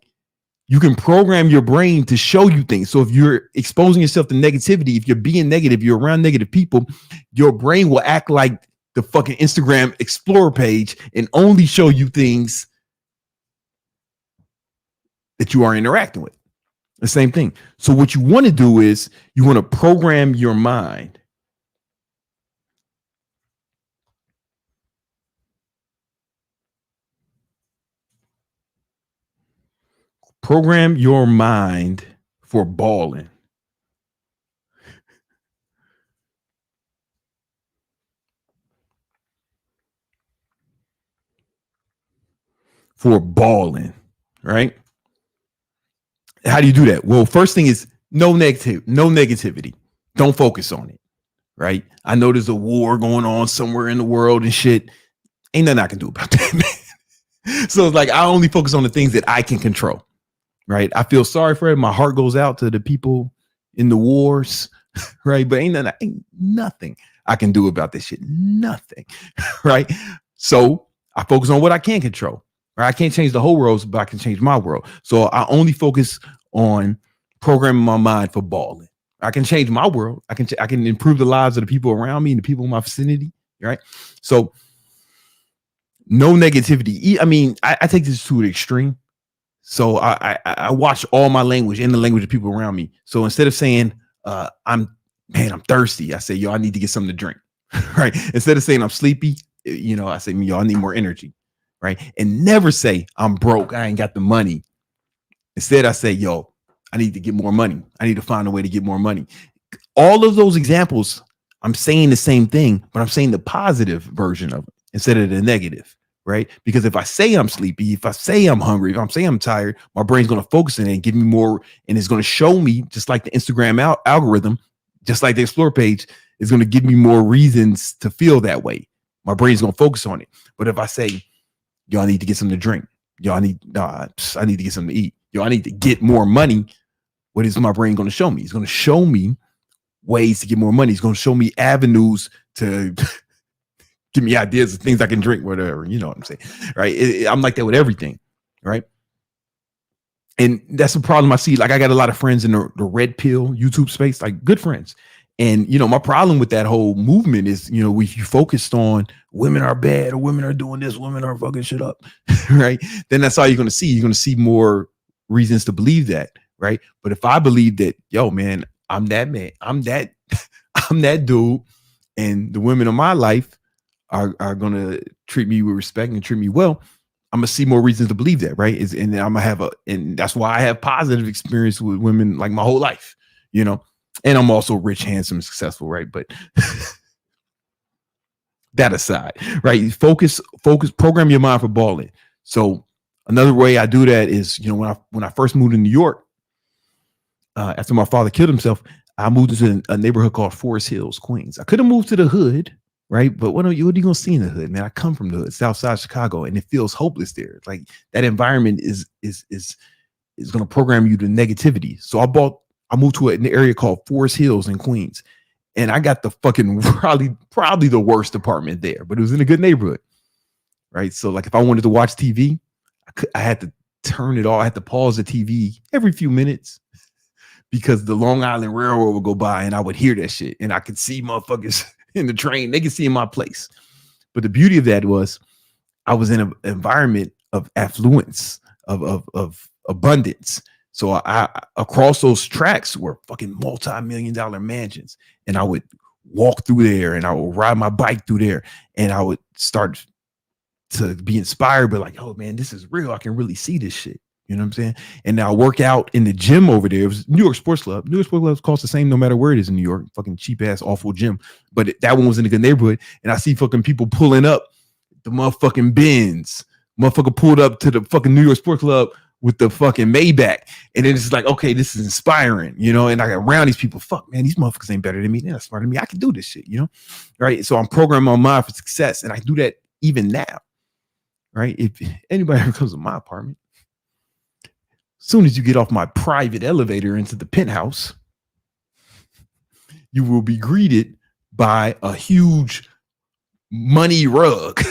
You can program your brain to show you things. So if you're exposing yourself to negativity, if you're being negative, you're around negative people, your brain will act like the fucking Instagram Explorer page and only show you things that you are interacting with. The same thing. So what you want to do is you want to program your mind. Program your mind for balling. For balling, right? How do you do that? Well, first thing is no negativity. Don't focus on it, right? I know there's a war going on somewhere in the world and shit. Ain't nothing I can do about that, man. So it's like I only focus on the things that I can control. Right. I feel sorry for it. My heart goes out to the people in the wars. Right. But ain't nothing I can do about this shit. Nothing. Right. So I focus on what I can control. Right. I can't change the whole world, but I can change my world. So I only focus on programming my mind for balling. I can change my world. I can improve the lives of the people around me and the people in my vicinity. Right. So no negativity. I mean, I take this to an extreme. So I watch all my language in the language of people around me. So instead of saying, I'm thirsty, I say, yo, I need to get something to drink. Right. Instead of saying I'm sleepy, I say, yo, I need more energy. Right. And never say I'm broke, I ain't got the money. Instead, I say, yo, I need to get more money. I need to find a way to get more money. All of those examples, I'm saying the same thing, but I'm saying the positive version of it instead of the negative. Right? Because if I say I'm sleepy, if I say I'm hungry, if I'm saying I'm tired, my brain's going to focus on it and give me more, and it's going to show me, just like the Instagram algorithm, just like the Explore page, is going to give me more reasons to feel that way. My brain's going to focus on it. But if I say, yo, I need to get something to drink, Yo, I need to get something to eat. Yo, I need to get more money. What is my brain going to show me? It's going to show me ways to get more money. It's going to show me avenues to give me ideas of things I can drink, whatever. You know what I'm saying, right? I'm like that with everything, right? And that's the problem I see. Like, I got a lot of friends in the red pill YouTube space, like good friends. And, you know, my problem with that whole movement is, you know, if you focused on women are bad or women are doing this, women are fucking shit up, right? Then that's all you're going to see. You're going to see more reasons to believe that, right? But if I believe that, yo, man, I'm that man, I'm that dude, and the women in my life are going to treat me with respect and treat me well, I'm gonna see more reasons to believe that, right? And I'm gonna have and that's why I have positive experience with women like my whole life, you know. And I'm also rich, handsome, and successful, right? But that aside, right? Focus, program your mind for balling. So another way I do that is, you know, when I first moved to New York, after my father killed himself, I moved into a neighborhood called Forest Hills, Queens. I could have moved to the hood, right? But what are you gonna see in the hood, man? I come from the hood, South Side Chicago, and it feels hopeless there. Like that environment is gonna program you to negativity. So I moved to an area called Forest Hills in Queens, and I got the fucking probably the worst apartment there, but it was in a good neighborhood, right? So like if I wanted to watch TV, I had to turn it off. I had to pause the TV every few minutes because the Long Island Railroad would go by, and I would hear that shit, and I could see motherfuckers in the train. They could see in my place. But the beauty of that was I was in an environment of affluence, of abundance. So I across those tracks were fucking multi-million-dollar mansions, and I would walk through there, and I would ride my bike through there, and I would start to be inspired, but like, oh man, this is real. I can really see this shit. You know what I'm saying? And now work out in the gym over there. It was New York Sports Club. New York Sports Club costs the same no matter where it is in New York. Fucking cheap ass, awful gym. But that one was in a good neighborhood. And I see fucking people pulling up the motherfucking Benz. Motherfucker pulled up to the fucking New York Sports Club with the fucking Maybach. And then it's like, okay, this is inspiring, you know? And I got around these people. Fuck, man, these motherfuckers ain't better than me. They're not smarter than me. I can do this shit, you know? Right? So I'm programming my mind for success. And I do that even now. Right? If anybody ever comes to my apartment, soon as you get off my private elevator into the penthouse, you will be greeted by a huge money rug.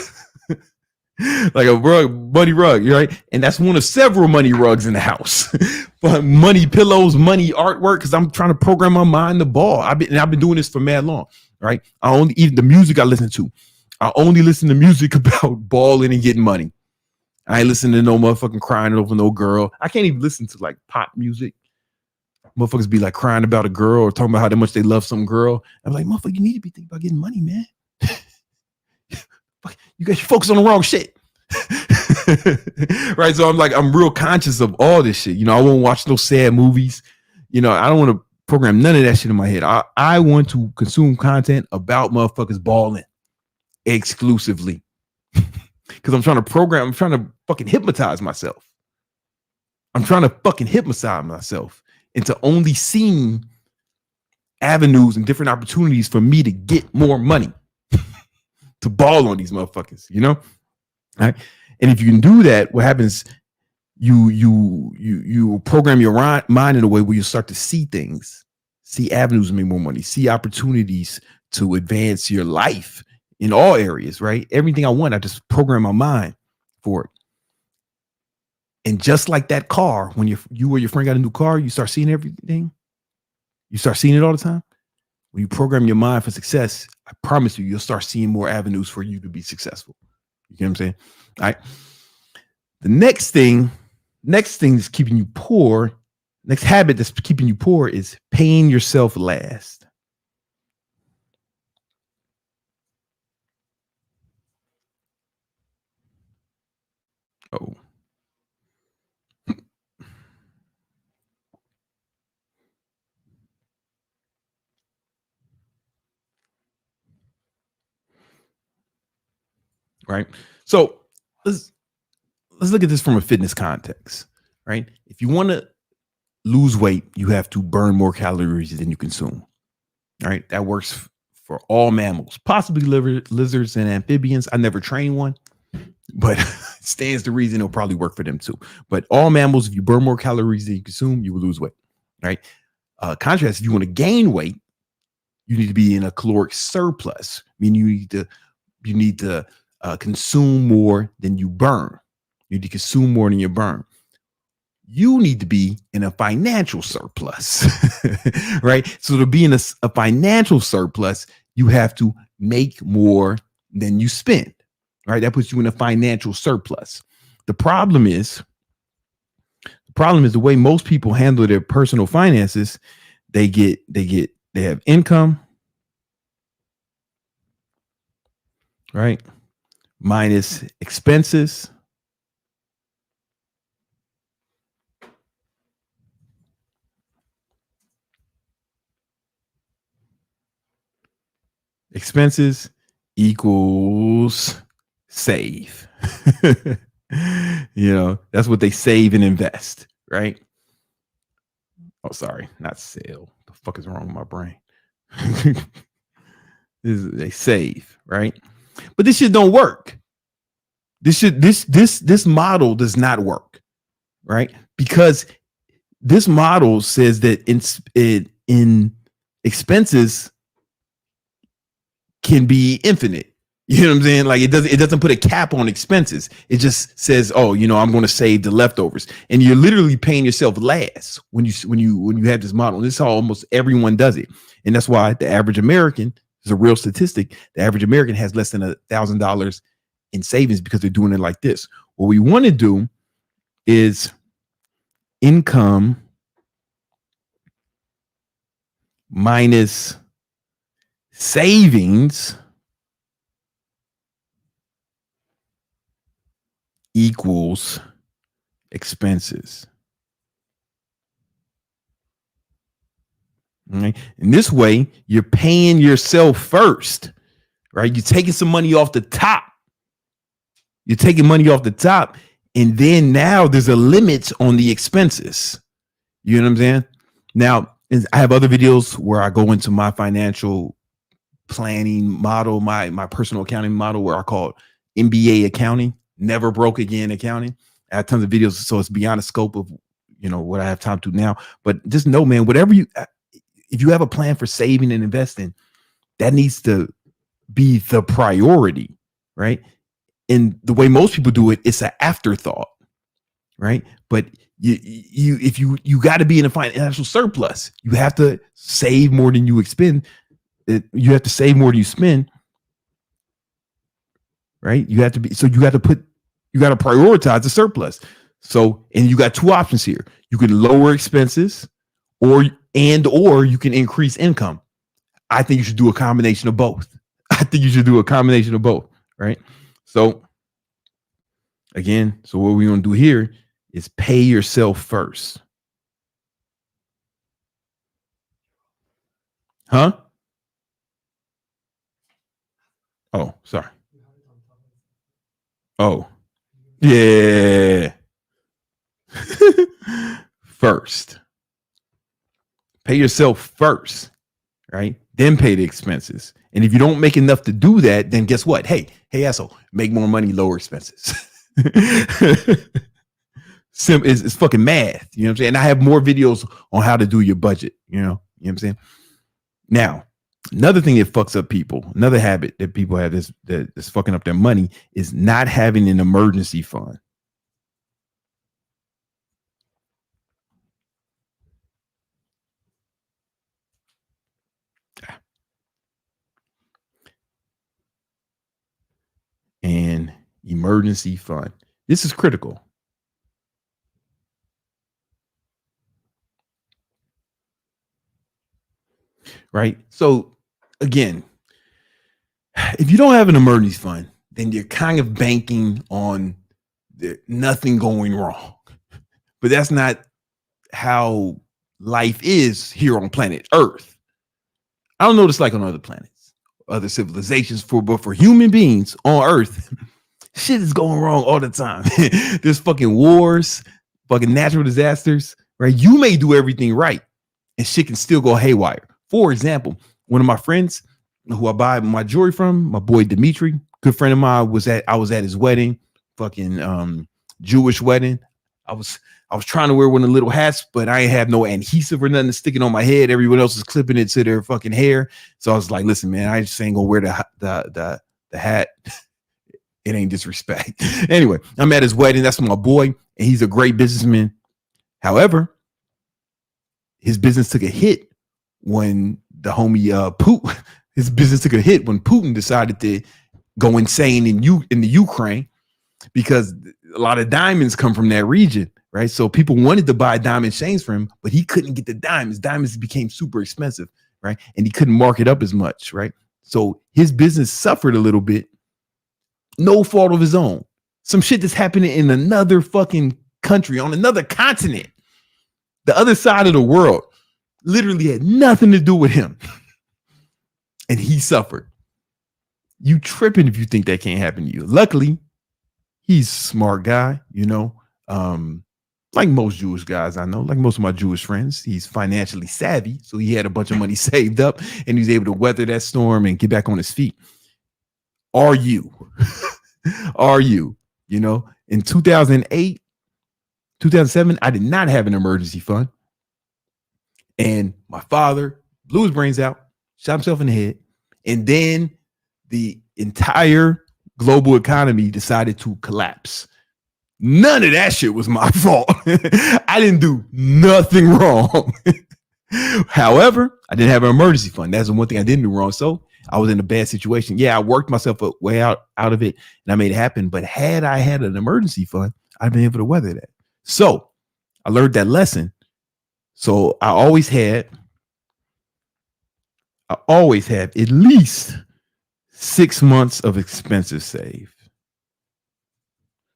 Like a money rug, right? And that's one of several money rugs in the house. But money pillows, money artwork, because I'm trying to program my mind to ball. I've been doing this for mad long, right? Even the music I listen to, I only listen to music about balling and getting money. I ain't listening to no motherfucking crying over no girl. I can't even listen to like pop music. Motherfuckers be like crying about a girl or talking about how much they love some girl. I'm like, motherfucker, you need to be thinking about getting money, man. You got you focus on the wrong shit. Right? So I'm real conscious of all this shit. You know, I won't watch no sad movies. You know, I don't want to program none of that shit in my head. I want to consume content about motherfuckers balling exclusively. Because I'm trying to fucking hypnotize myself. I'm trying to fucking hypnotize myself into only seeing avenues and different opportunities for me to get more money, to ball on these motherfuckers, you know? All right. And if you can do that, what happens, you program your mind in a way where you start to see things, see avenues to make more money, see opportunities to advance your life in all areas, right? Everything I want, I just program my mind for it. And just like that car, when you or your friend got a new car, you start seeing everything. You start seeing it all the time. When you program your mind for success, I promise you, you'll start seeing more avenues for you to be successful. You get what I'm saying? All right. The next thing that's keeping you poor, next habit that's keeping you poor is paying yourself last. Oh. Right. So let's look at this from a fitness context, right? If you want to lose weight, you have to burn more calories than you consume. All right. That works for all mammals, possibly lizards and amphibians. I never trained one, but stands to reason it'll probably work for them too. But all mammals, if you burn more calories than you consume, you will lose weight, right? Contrast, if you want to gain weight, you need to be in a caloric surplus. I mean, you need to consume more than you burn. You need to consume more than you burn. You need to be in a financial surplus, right? So to be in a financial surplus, you have to make more than you spend, right? That puts you in a financial surplus. The problem is the way most people handle their personal finances. They have income, right? Minus expenses. Expenses equals save. That's what they save and invest, right? Oh, sorry, not sale. The fuck is wrong with my brain? They save, right? But this shit don't work. This model does not work, right? Because this model says that in expenses can be infinite. You know what I'm saying? Like it doesn't put a cap on expenses. It just says, oh, I'm going to save the leftovers, and you're literally paying yourself last when you have this model. This is how almost everyone does it, and that's why the average American is a real statistic. The average American has less than $1,000 in savings because they're doing it like this. What we want to do is income minus savings equals expenses. All right. In this way, you're paying yourself first, right? You're taking some money off the top. You're taking money off the top, and then now there's a limit on the expenses. You know what I'm saying? Now, I have other videos where I go into my financial planning model, my personal accounting model, where I call it N.B.A. accounting, never broke again accounting. I have tons of videos, so it's beyond the scope of what I have time to now. But just know, man, if you have a plan for saving and investing, that needs to be the priority, right? And the way most people do it, it's an afterthought, right? But if you got to be in a financial surplus, you have to save more than you expend. You have to save more than you spend, right? You have to prioritize the surplus. So, and you got two options here. You can lower expenses or you can increase income. I think you should do a combination of both. Right? So again, what we're going to do here is pay yourself first. Huh? Oh, sorry. Oh, yeah. First. Pay yourself first, right? Then pay the expenses. And if you don't make enough to do that, then guess what? Hey, asshole, make more money, lower expenses. It's fucking math. You know what I'm saying? I have more videos on how to do your budget. You know what I'm saying? Now, another thing that fucks up people, another habit that people have that's fucking up their money is not having an emergency fund. An emergency fund. This is critical. Right? So again, if you don't have an emergency fund, then you're kind of banking on nothing going wrong. But that's not how life is here on planet Earth. I don't know what it's like on other planets, other civilizations, but for human beings on Earth, shit is going wrong all the time. There's fucking wars, fucking natural disasters, right? You may do everything right and shit can still go haywire. For example, one of my friends who I buy my jewelry from, my boy Dimitri, good friend of mine, I was at his wedding fucking Jewish wedding. I was trying to wear one of the little hats, but I ain't have no adhesive or nothing to stick it on my head. Everyone else is clipping it to their fucking hair. So I was like, listen, man, I just ain't gonna wear the hat. It ain't disrespect. Anyway, I'm at his wedding. That's my boy, and he's a great businessman. However, his business took a hit when the homie Putin. His business took a hit when Putin decided to go insane in the Ukraine, because a lot of diamonds come from that region, right? So people wanted to buy diamond chains from him, but he couldn't get the diamonds. Diamonds became super expensive, right? And he couldn't mark it up as much, right? So his business suffered a little bit. No fault of his own. Some shit that's happening in another fucking country, on another continent, the other side of the world, literally had nothing to do with him. And he suffered. You tripping if you think that can't happen to you. Luckily, he's a smart guy, you know, like most Jewish guys I know, like most of my Jewish friends. He's financially savvy, so he had a bunch of money saved up, and he was able to weather that storm and get back on his feet. Are you? Are you? You know, in 2008, 2007, I did not have an emergency fund. And my father blew his brains out, shot himself in the head. And then the entire global economy decided to collapse. None of that shit was my fault. I didn't do nothing wrong. However, I didn't have an emergency fund. That's the one thing I didn't do wrong. So I was in a bad situation. Yeah, I worked myself way out of it, and I made it happen. But had I had an emergency fund, I'd been able to weather that. So I learned that lesson. So I always have at least 6 months of expenses saved.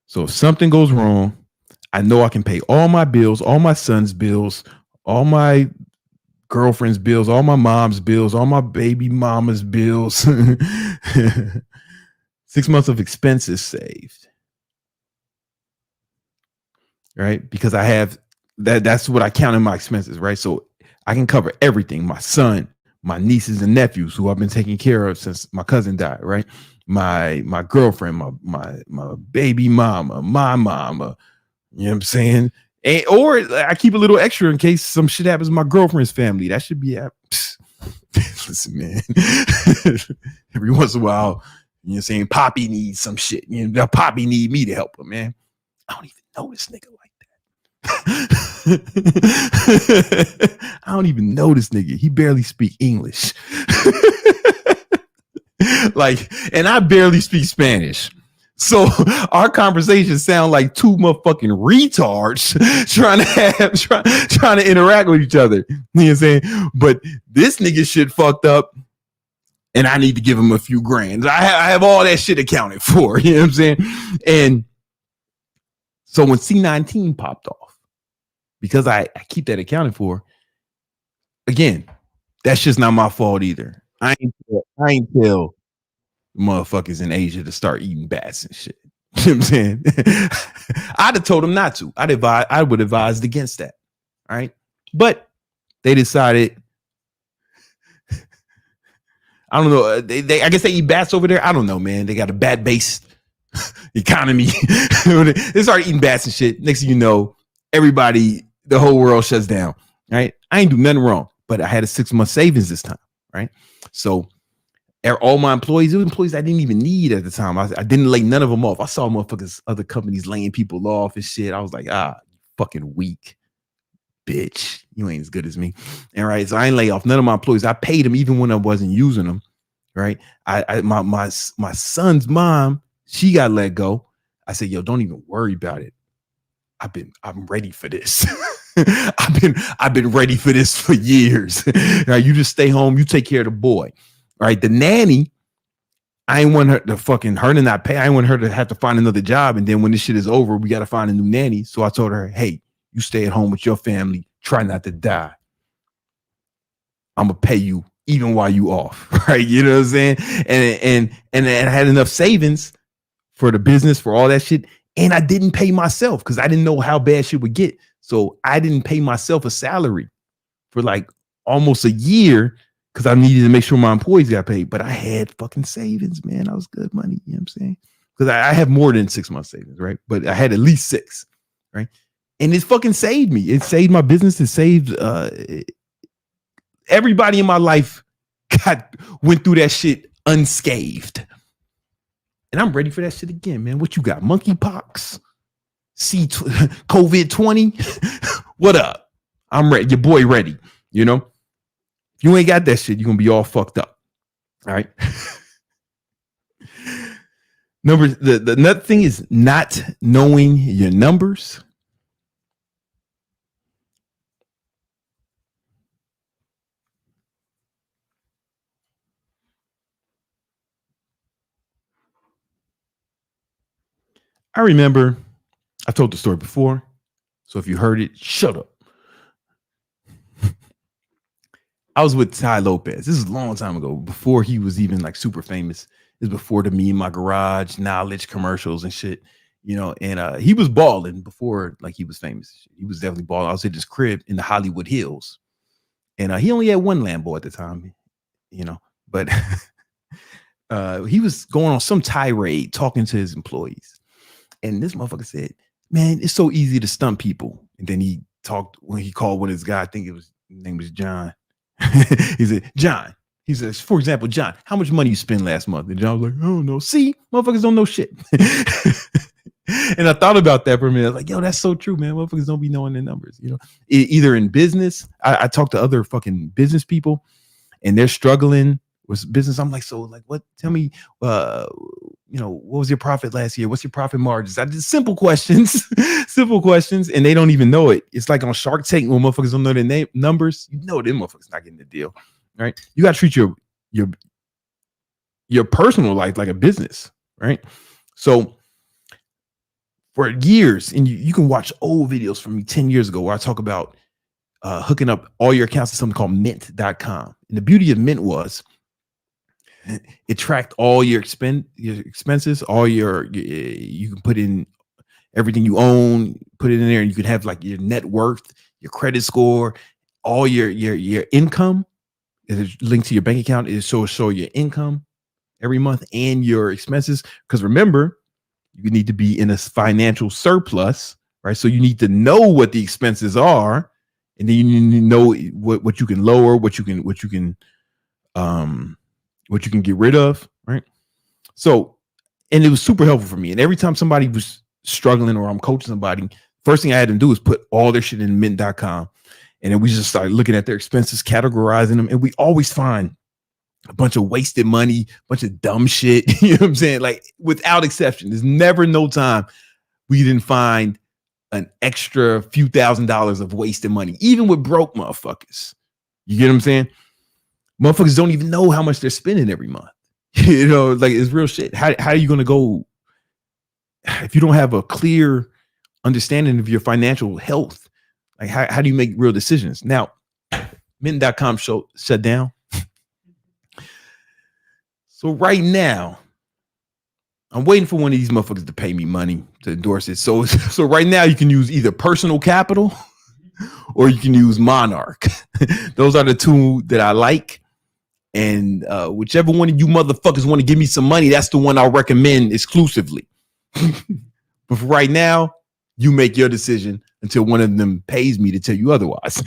So if something goes wrong, I know I can pay all my bills, all my son's bills, all my girlfriend's bills, all my mom's bills, all my baby mama's bills. 6 months of expenses saved. Right? Because I have that's what I count in my expenses, right? So I can cover everything. My son, my nieces and nephews, who I've been taking care of since my cousin died, right? My girlfriend, my baby mama, my mama, you know what I'm saying? And, or I keep a little extra in case some shit happens to my girlfriend's family. That should be listen, man. Every once in a while, you know what I'm saying, Poppy needs some shit. You know, Poppy need me to help her, man. I don't even know this nigga like that. I don't even know this nigga. He barely speak English. Like, and I barely speak Spanish. So our conversations sound like two motherfucking retards trying to interact with each other. You know what I'm saying? But this nigga shit fucked up, and I need to give him a few grand. I have all that shit accounted for. You know what I'm saying? And so when C19 popped off, because I keep that accounted for, again, that's just not my fault either. I ain't tell motherfuckers in Asia to start eating bats and shit. You know what I'm saying? I'd have told them not to. I would advise against that. All right. But they decided, I don't know. I guess they eat bats over there. I don't know, man. They got a bat-based economy. They started eating bats and shit. Next thing you know, the whole world shuts down. Right. I ain't do nothing wrong, but I had a 6 month savings this time. Right. So all my employees, it was employees I didn't even need at the time. I didn't lay none of them off. I saw motherfuckers, other companies laying people off and shit. I was like, fucking weak, bitch. You ain't as good as me. And right, so I ain't lay off none of my employees. I paid them even when I wasn't using them. Right. My son's mom, she got let go. I said, yo, don't even worry about it. I'm ready for this. I've been ready for this for years. Right, you just stay home. You take care of the boy. Right, the nanny, I ain't want her to not pay. I ain't want her to have to find another job. And then when this shit is over, we got to find a new nanny. So I told her, hey, you stay at home with your family. Try not to die. I'm going to pay you even while you off. Right. You know what I'm saying? And I had enough savings for the business, for all that shit. And I didn't pay myself because I didn't know how bad shit would get. So I didn't pay myself a salary for like almost a year, because I needed to make sure my employees got paid. But I had fucking savings, man. I was good money. You know what I'm saying? because I have more than 6 months savings, right? But I had at least 6, right? And it fucking saved me. It saved my business. It saved everybody in my life went through that shit unscathed. And I'm ready for that shit again, man. What you got? Monkeypox? COVID-20? What up? I'm ready. Your boy ready. You know? If you ain't got that shit, you're gonna be all fucked up. All right. The another thing is not knowing your numbers. I remember I've told the story before, so if you heard it, shut up. I was with Tai Lopez. This is a long time ago, before he was even like super famous. This is before the Me in My Garage knowledge commercials and shit, you know. And he was balling before like he was famous. He was definitely balling. I was at his crib in the Hollywood Hills, and he only had one Lambo at the time, you know. But he was going on some tirade talking to his employees, and this motherfucker said, "Man, it's so easy to stunt people." And then he talked when he called one of his guys. I think his name was John. He said, John, he says, for example, John, how much money you spent last month? And John was like, oh no, see, motherfuckers don't know shit. And I thought about that for a minute. I was like, yo, that's so true, man. Motherfuckers don't be knowing their numbers, you know. Either in business, I talk to other fucking business people and they're struggling with business. I'm like, so like, what? Tell me, you know, what was your profit last year? What's your profit margins? I did simple questions, simple questions, and they don't even know it. It's like on Shark Tank when motherfuckers don't know their numbers. You know, them motherfuckers not getting the deal, right? You got to treat your personal life like a business, right? So for years, and you can watch old videos from me 10 years ago where I talk about hooking up all your accounts to something called mint.com. And the beauty of Mint was it tracked all your expenses, all you can put in everything you own, put it in there, and you could have like your net worth, your credit score, all your income is linked to your bank account. Is show your income every month and your expenses. Because remember, you need to be in a financial surplus, right? So you need to know what the expenses are, and then you need to know what you can lower, what you can get rid of, right? So, and it was super helpful for me. And every time somebody was struggling or I'm coaching somebody, first thing I had them do is put all their shit in mint.com. And then we just started looking at their expenses, categorizing them. And we always find a bunch of wasted money, a bunch of dumb shit. You know what I'm saying? Like without exception, there's never no time we didn't find an extra few $1,000s of wasted money, even with broke motherfuckers. You get what I'm saying? Motherfuckers don't even know how much they're spending every month. You know, like it's real shit. How are you going to go if you don't have a clear understanding of your financial health? Like how do you make real decisions? Now, mint.com shut down. So right now, I'm waiting for one of these motherfuckers to pay me money to endorse it. So right now you can use either Personal Capital or you can use Monarch. Those are the two that I like. And whichever one of you motherfuckers want to give me some money, that's the one I'll recommend exclusively. But for right now, you make your decision until one of them pays me to tell you otherwise.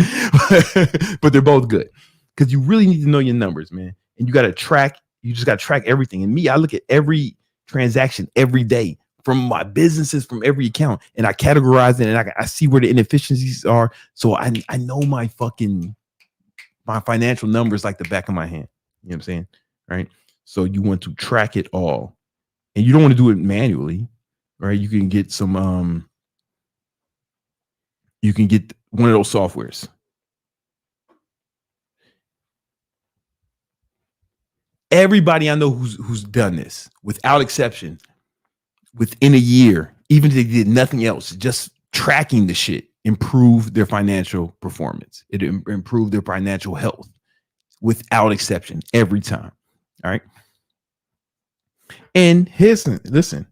But they're both good because you really need to know your numbers, man. And you got to track. You just got to track everything. And me, I look at every transaction every day from my businesses, from every account, and I categorize it, and I see where the inefficiencies are. So I know my financial numbers like the back of my hand. You know what I'm saying? Right. So you want to track it all, and you don't want to do it manually, right? You can get some, you can get one of those softwares. Everybody I know who's done this, without exception, within a year, even if they did nothing else, just tracking the shit, improved their financial performance. It improved their financial health, without exception, every time. All right. And listen, the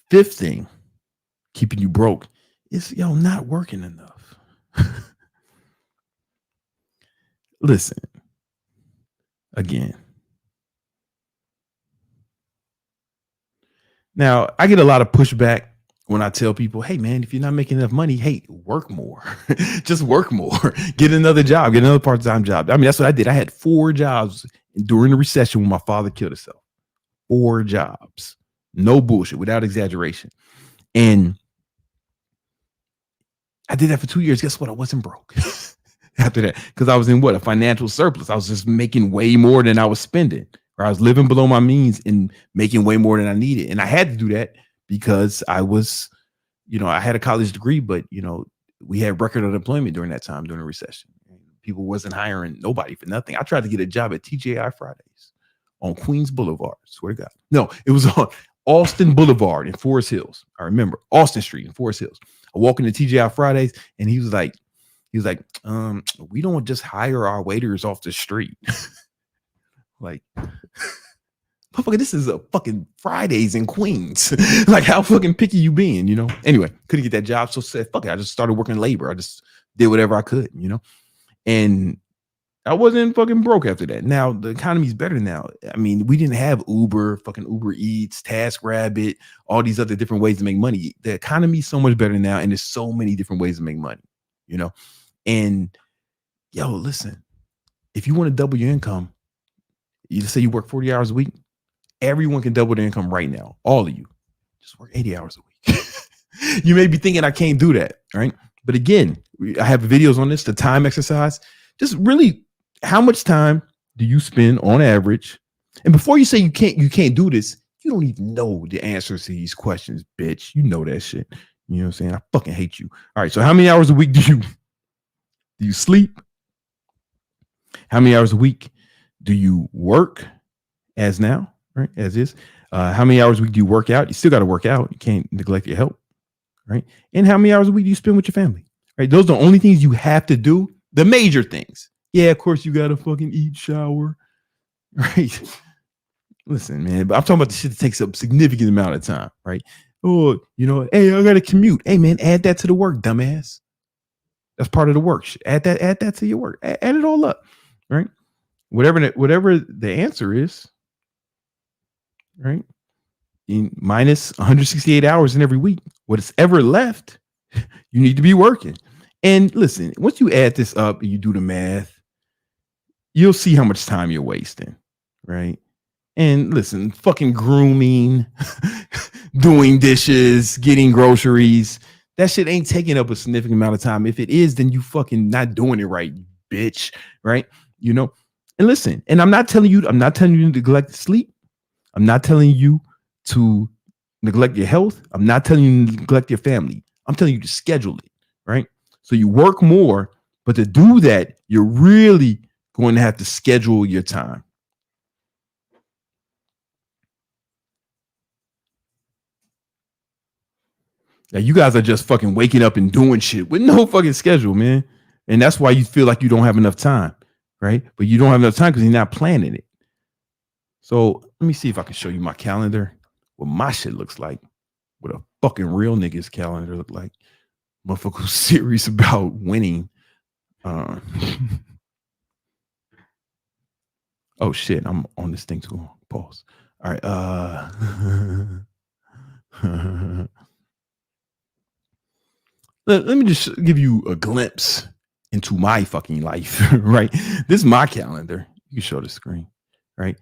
fifth thing keeping you broke is not working enough. Listen, again, Now, I get a lot of pushback when I tell people, hey, man, if you're not making enough money, hey, work more. Just work more. Get another job. Get another part-time job. I mean, that's what I did. I had 4 jobs during the recession when my father killed himself. 4 jobs. No bullshit, without exaggeration. And I did that for 2 years. Guess what? I wasn't broke after that because I was in a financial surplus. I was just making way more than I was spending, or I was living below my means and making way more than I needed. And I had to do that because I was, I had a college degree, but, we had record unemployment during that time, during the recession. People wasn't hiring nobody for nothing. I tried to get a job at TGI Fridays on Queens Boulevard. Swear to God. No, it was on Austin Boulevard in Forest Hills. I remember Austin Street in Forest Hills. I walk into TGI Fridays and he was like, we don't just hire our waiters off the street. Like, motherfucker, this is a fucking Fridays in Queens. Like, how fucking picky you being, Anyway, couldn't get that job. So said, fuck it. I just started working labor. I just did whatever I could, And I wasn't fucking broke after that. Now the economy's better now. I mean, we didn't have fucking Uber Eats, TaskRabbit, all these other different ways to make money. The economy's so much better now, and there's so many different ways to make money, And listen, if you want to double your income, you just say you work 40 hours a week. Everyone can double their income right now. All of you, just work 80 hours a week. You may be thinking I can't do that, right? But again, I have videos on this, the time exercise. Just really, how much time do you spend on average? And before you say you can't do this, you don't even know the answers to these questions, bitch. You know that shit. You know what I'm saying? I fucking hate you. All right. So how many hours a week do you sleep? How many hours a week do you work as now? Right? As is. How many hours a week do you work out? You still got to work out. You can't neglect your health. Right. And how many hours a week do you spend with your family? Right. Those are the only things you have to do. The major things. Yeah, of course you gotta fucking eat, shower. Right. Listen, man, but I'm talking about the shit that takes up a significant amount of time, right? Oh, hey, I gotta commute. Hey man, add that to the work, dumbass. That's part of the work. Add that to your work. Add it all up. Right. Whatever the answer is, right? Minus 168 hours in every week. What's ever left, you need to be working. And listen, once you add this up and you do the math, you'll see how much time you're wasting, right? And listen, fucking grooming, doing dishes, getting groceries, that shit ain't taking up a significant amount of time. If it is, then you fucking not doing it right, bitch, right? And listen, and I'm not telling you to neglect sleep. I'm not telling you to neglect your health. I'm not telling you to neglect your family. I'm telling you to schedule it, right? So you work more, but to do that, you're really going to have to schedule your time. Now, you guys are just fucking waking up and doing shit with no fucking schedule, man. And that's why you feel like you don't have enough time, right? But you don't have enough time because you're not planning it. So let me see if I can show you my calendar, what my shit looks like, what a fucking real nigga's calendar look like. Motherfucker who's serious about winning. Oh shit, I'm on this thing too. Pause. All right. Let me just give you a glimpse into my fucking life, right? This is my calendar. You can show the screen, right?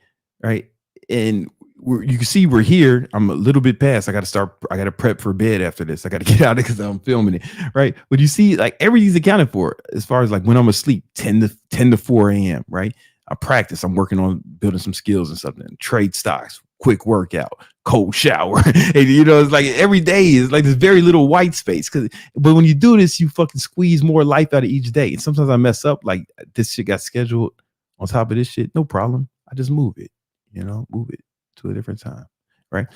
And you can see we're here. I'm a little bit past. I got to prep for bed after this. I got to get out of it because I'm filming it, right? But you see, like, everything's accounted for as far as like when I'm asleep, 10 to 4 a.m., right? I practice. I'm working on building some skills and something. Trade stocks, quick workout, cold shower. And, it's like every day is like this very little white space. But when you do this, you fucking squeeze more life out of each day. And sometimes I mess up. Like, this shit got scheduled on top of this shit. No problem. I just move it. Move it to a different time, right?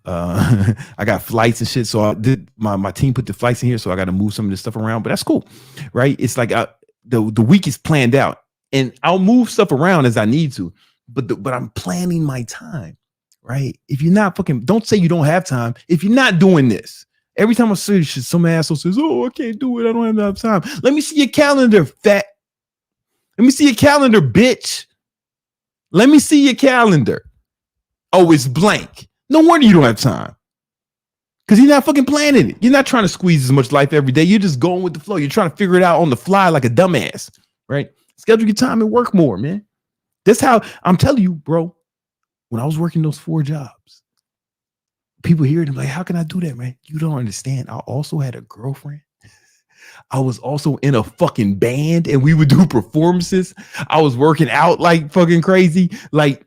I got flights and shit, so I did my team put the flights in here, so I got to move some of this stuff around, but that's cool, right? It's like the week is planned out, and I'll move stuff around as I need to, but I'm planning my time, right? If you're not don't say you don't have time if you're not doing this. Every time I say shit, some asshole says, "Oh, I can't do it. I don't have enough time." Let me see your calendar, fat. Let me see your calendar, bitch. Let me see your calendar. Oh, it's blank. No wonder you don't have time. Because you're not fucking planning it. You're not trying to squeeze as much life every day. You're just going with the flow. You're trying to figure it out on the fly like a dumbass, right? Schedule your time and work more, man. That's how I'm telling you, bro. When I was working those 4 jobs, people hear them like, how can I do that, man? You don't understand. I also had a girlfriend. I was also in a fucking band and we would do performances. I was working out like fucking crazy. Like,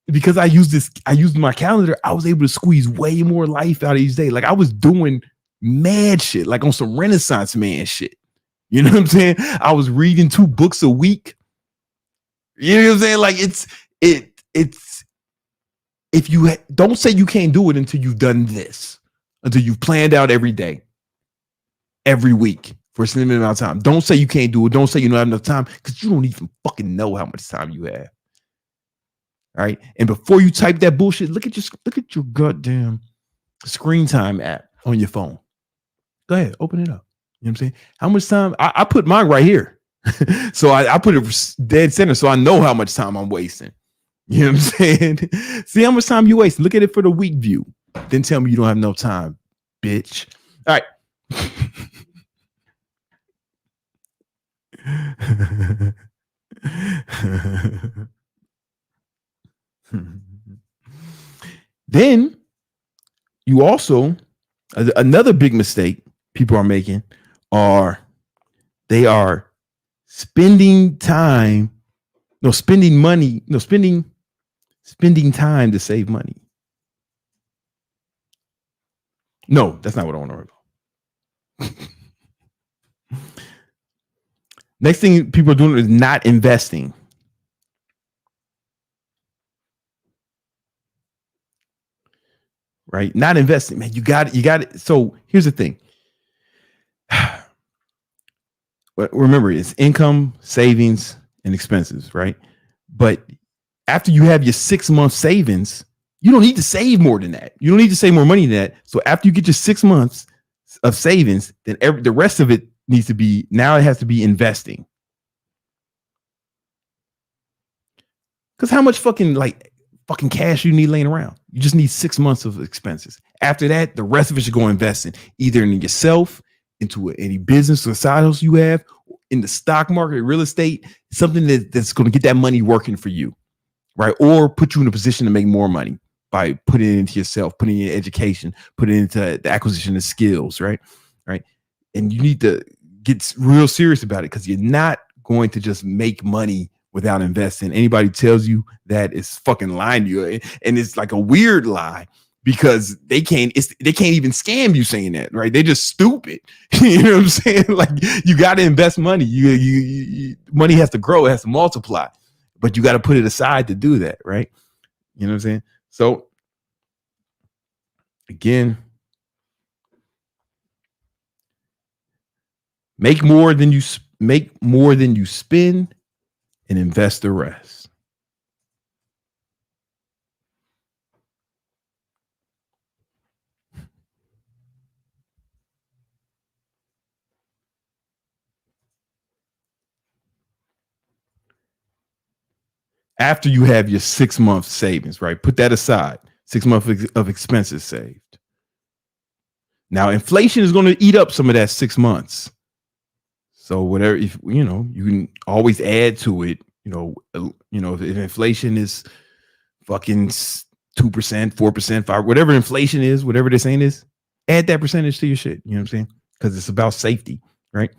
because I used my calendar, I was able to squeeze way more life out of each day. Like I was doing mad shit, like on some Renaissance man shit. You know what I'm saying? I was reading 2 books a week. You know what I'm saying? Like it's if you don't say you can't do it until you've done this, until you've planned out every day, every week for a limited amount of time. Don't say you can't do it. Don't say you don't have enough time because you don't even fucking know how much time you have. All right. And before you type that bullshit, look at your goddamn screen time app on your phone. Go ahead, open it up. You know what I'm saying? How much time? I put mine right here. So I put it dead center so I know how much time I'm wasting. You know what I'm saying? See how much time you waste. Look at it for the week view. Then tell me you don't have no time, bitch. All right. Then you also, another big mistake people are making they are spending time, spending time to save money. No, that's not what I want to work on. Next thing people are doing is not investing. Right? Not investing, man. You got it. So here's the thing. Remember, it's income, savings, and expenses, right? But after you have your 6-month savings, you don't need to save more than that. You don't need to save more money than that. So after you get your 6 months of savings, then the rest of it needs to be, now it has to be investing. Because how much fucking cash you need laying around? You just need 6 months of expenses. After that, the rest of it should go investing, either in yourself, into any business or side hustle you have, in the stock market, real estate, something that's going to get that money working for you, right? Or put you in a position to make more money by putting it into yourself, putting it in education, putting it into the acquisition of skills, right? Right. And you need to get real serious about it because you're not going to just make money without investing. Anybody tells you that is fucking lying to you. And it's like a weird lie because they can't even scam you saying that, right? They're just stupid. You know what I'm saying? Like you got to invest money. You money has to grow, it has to multiply, but you got to put it aside to do that, right? You know what I'm saying? So again, make more than you spend and invest the rest. After you have your 6 month savings, right? Put that aside. 6 months of expenses saved. Now, inflation is going to eat up some of that 6 months. So whatever, if you can always add to it. If inflation is fucking 2%, 4%, 5%, whatever inflation is, whatever they're saying is, add that percentage to your shit. You know what I'm saying? Because it's about safety, right?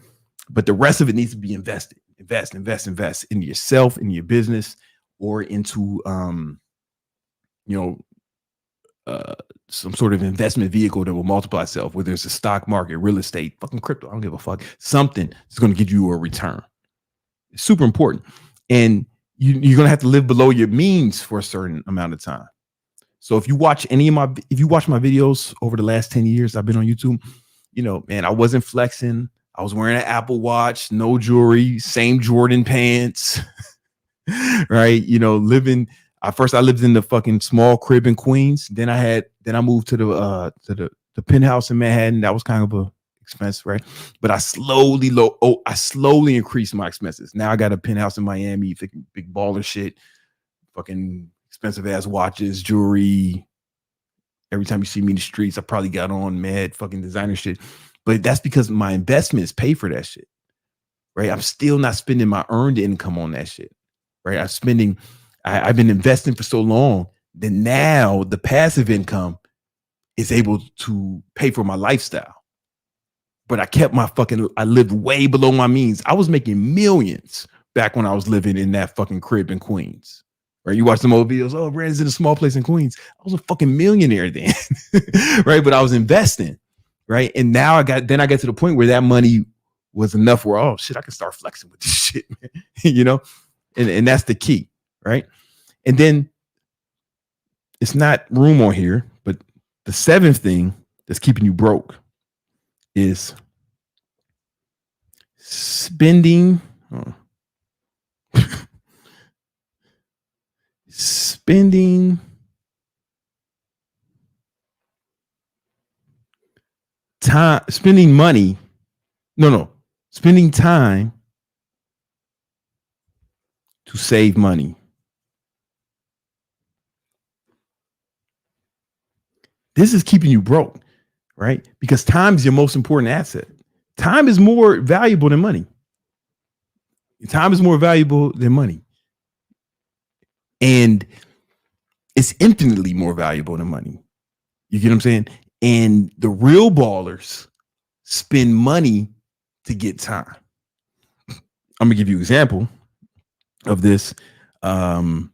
But the rest of it needs to be invested. Invest into yourself, in your business, or into some sort of investment vehicle that will multiply itself, whether it's a stock market, real estate, fucking crypto. I don't give a fuck. Something that's going to give you a return. It's super important. And you're going to have to live below your means for a certain amount of time. So if you watch my videos over the last 10 years, I've been on YouTube, man, I wasn't flexing. I was wearing an Apple Watch, no jewelry, same Jordan pants, right? First I lived in the fucking small crib in Queens. Then I moved to the penthouse in Manhattan. That was kind of a expense, right? But I slowly increased my expenses. Now I got a penthouse in Miami, big baller shit, fucking expensive ass watches, jewelry. Every time you see me in the streets, I probably got on mad fucking designer shit. But that's because my investments pay for that shit, right? I'm still not spending my earned income on that shit, right? I've been investing for so long that now the passive income is able to pay for my lifestyle. But I lived way below my means. I was making millions back when I was living in that fucking crib in Queens. Right? You watch some old videos, oh, Brandon's in a small place in Queens. I was a fucking millionaire then. Right? But I was investing. Right. And now I got to the point where that money was enough where, oh shit, I can start flexing with this shit, man. You know, and that's the key. Right. And then it's not room on here, but the seventh thing that's keeping you broke is spending spending time to save money. This is keeping you broke, right? Because time is your most important asset. Time is more valuable than money. Time is more valuable than money. And it's infinitely more valuable than money. You get what I'm saying? And the real ballers spend money to get time. I'm gonna give you an example of this. One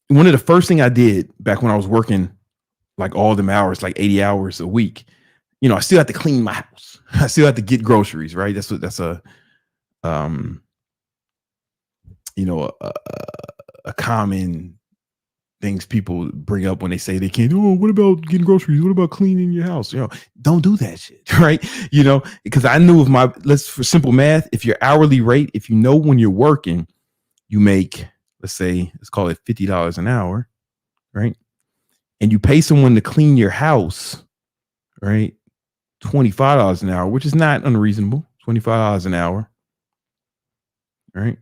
of the first thing I did back when I was working like all them hours, like 80 hours a week, you know, I still have to clean my house. I still have to get groceries, right? That's a common things people bring up when they say they can't. Oh, what about getting groceries? What about cleaning your house? You know, don't do that shit, right? You know, because I knew for simple math, if your hourly rate, if you know when you're working, you make, let's call it $50 an hour, right? And you pay someone to clean your house, right? $25 an hour, which is not unreasonable. $25 an hour, right?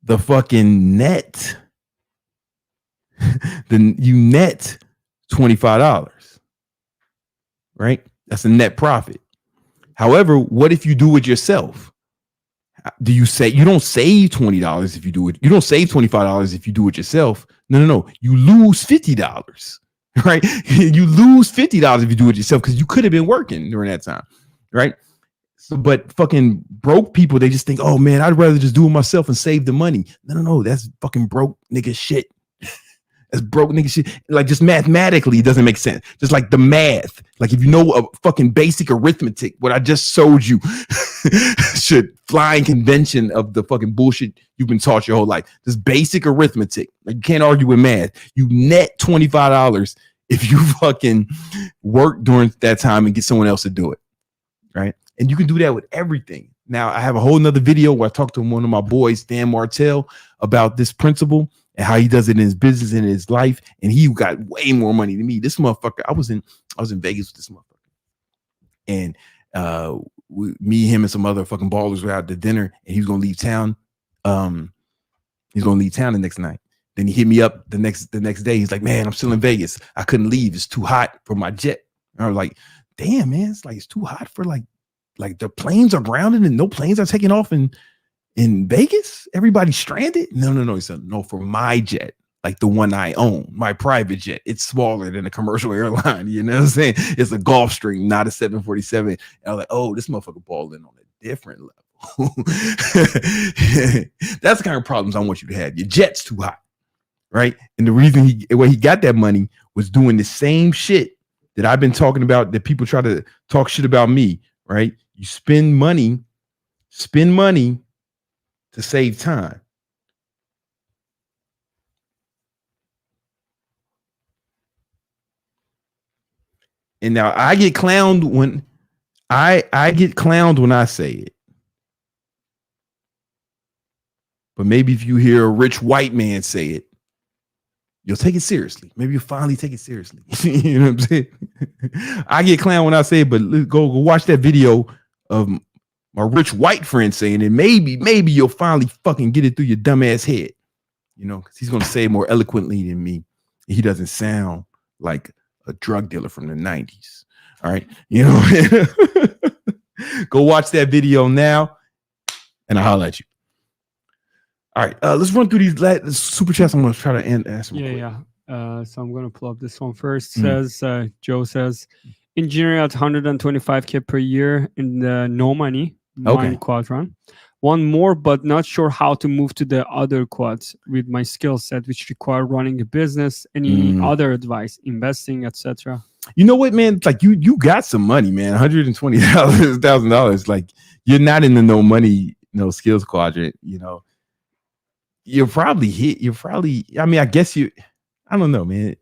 The fucking net, then you net $25, right? That's a net profit. However, what if you do it yourself? Do you say you don't save $20 if you do it? You don't save $25 if you do it yourself. No. You lose $50, right? You lose $50 if you do it yourself because you could have been working during that time, right? So, but fucking broke people, they just think, oh man, I'd rather just do it myself and save the money. No. That's fucking broke nigga shit. That's broke nigga shit. Like just mathematically, it doesn't make sense. Just like the math. Like if you know a fucking basic arithmetic, what I just showed you should flying convention of the fucking bullshit you've been taught your whole life. This basic arithmetic. Like you can't argue with math. You net $25 if you fucking work during that time and get someone else to do it. Right. And you can do that with everything. Now, I have a whole nother video where I talked to one of my boys, Dan Martell, about this principle and how he does it in his business and in his life. And he got way more money than me. This motherfucker, I was in Vegas with this motherfucker. And me, him, and some other fucking ballers were out to dinner, and he was gonna leave town. He's gonna leave town the next night. Then he hit me up the next day. He's like, man, I'm still in Vegas. I couldn't leave. It's too hot for my jet. And I was like, damn, man, it's too hot for like the planes are grounded and no planes are taking off in Vegas. Everybody's stranded. No. He said, no, for my jet, like the one I own, my private jet. It's smaller than a commercial airline. You know what I'm saying? It's a Gulfstream, not a 747. And I was like, oh, this motherfucker balling on a different level. That's the kind of problems I want you to have. Your jet's too hot, right? And the reason he got that money was doing the same shit that I've been talking about, that people try to talk shit about me, right? You spend money to save time. And now I get clowned when I get clowned when I say it. But maybe if you hear a rich white man say it, you'll take it seriously. Maybe you'll finally take it seriously. You know what I'm saying? I get clowned when I say it, but go watch that video of my rich white friend saying it. Maybe you'll finally fucking get it through your dumb ass head. you know, because he's going to say it more eloquently than me. He doesn't sound like a drug dealer from the 90s. All right. You know, go watch that video now and I'll holler at you. All right. Let's run through these super chats. I'm going to try to answer them. Yeah. So I'm going to pull up this one first. Says Joe says, engineering at 125K per year in the no money mine quadrant. One more, but not sure how to move to the other quads with my skill set, which require running a business. Any other advice, investing, etc.? You know what, man? Like you got some money, man. $120,000. Like you're not in the no money, no skills quadrant. You know, you're probably hit. I mean, I guess I don't know, man.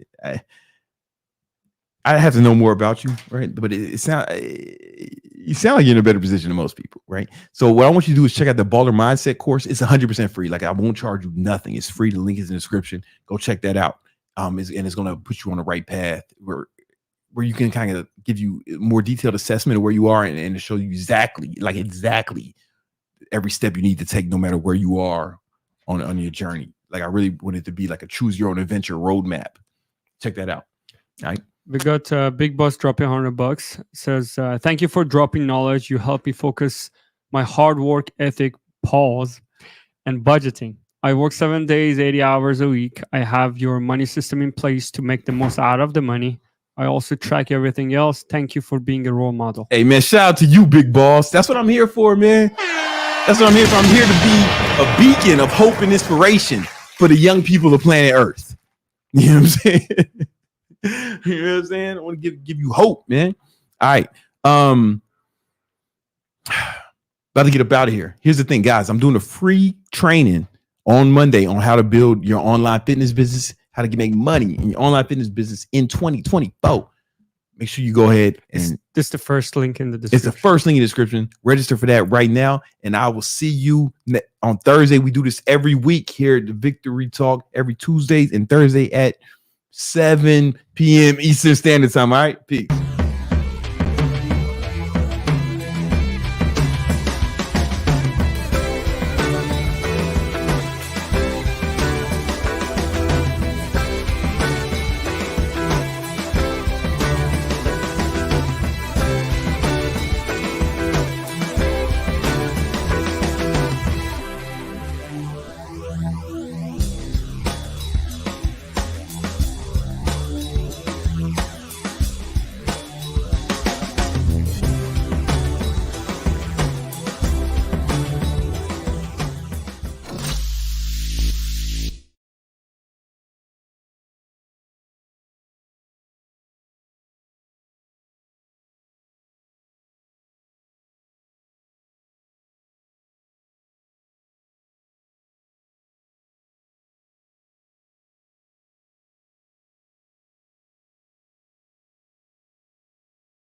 I have to know more about you, right? But you sound like you're in a better position than most people, right? So what I want you to do is check out the Baller Mindset course. It's 100% free. Like I won't charge you nothing. It's free. The link is in the description. Go check that out. And it's going to put you on the right path where you can kind of give you more detailed assessment of where you are and to show you exactly every step you need to take, no matter where you are on your journey. Like I really want it to be like a choose your own adventure roadmap. Check that out. All right. We got Big Boss dropping $100. Says, thank you for dropping knowledge. You help me focus my hard work ethic, pause, and budgeting. I work 7 days, 80 hours a week. I have your money system in place to make the most out of the money. I also track everything else. Thank you for being a role model. Hey, man, shout out to you, Big Boss. That's what I'm here for, man. That's what I'm here for. I'm here to be a beacon of hope and inspiration for the young people of planet Earth. You know what I'm saying? You know what I'm saying? I want to give you hope, man. All right. About to get up out of here. Here's the thing, guys. I'm doing a free training on Monday on how to build your online fitness business, how to make money in your online fitness business in 2024. Make sure you go ahead and this is the first link in the description. It's the first link in the description. Register for that right now. And I will see you on Thursday. We do this every week here at the Victory Talk, every Tuesdays and Thursday at 7 p.m. Eastern Standard Time. All right. Peace.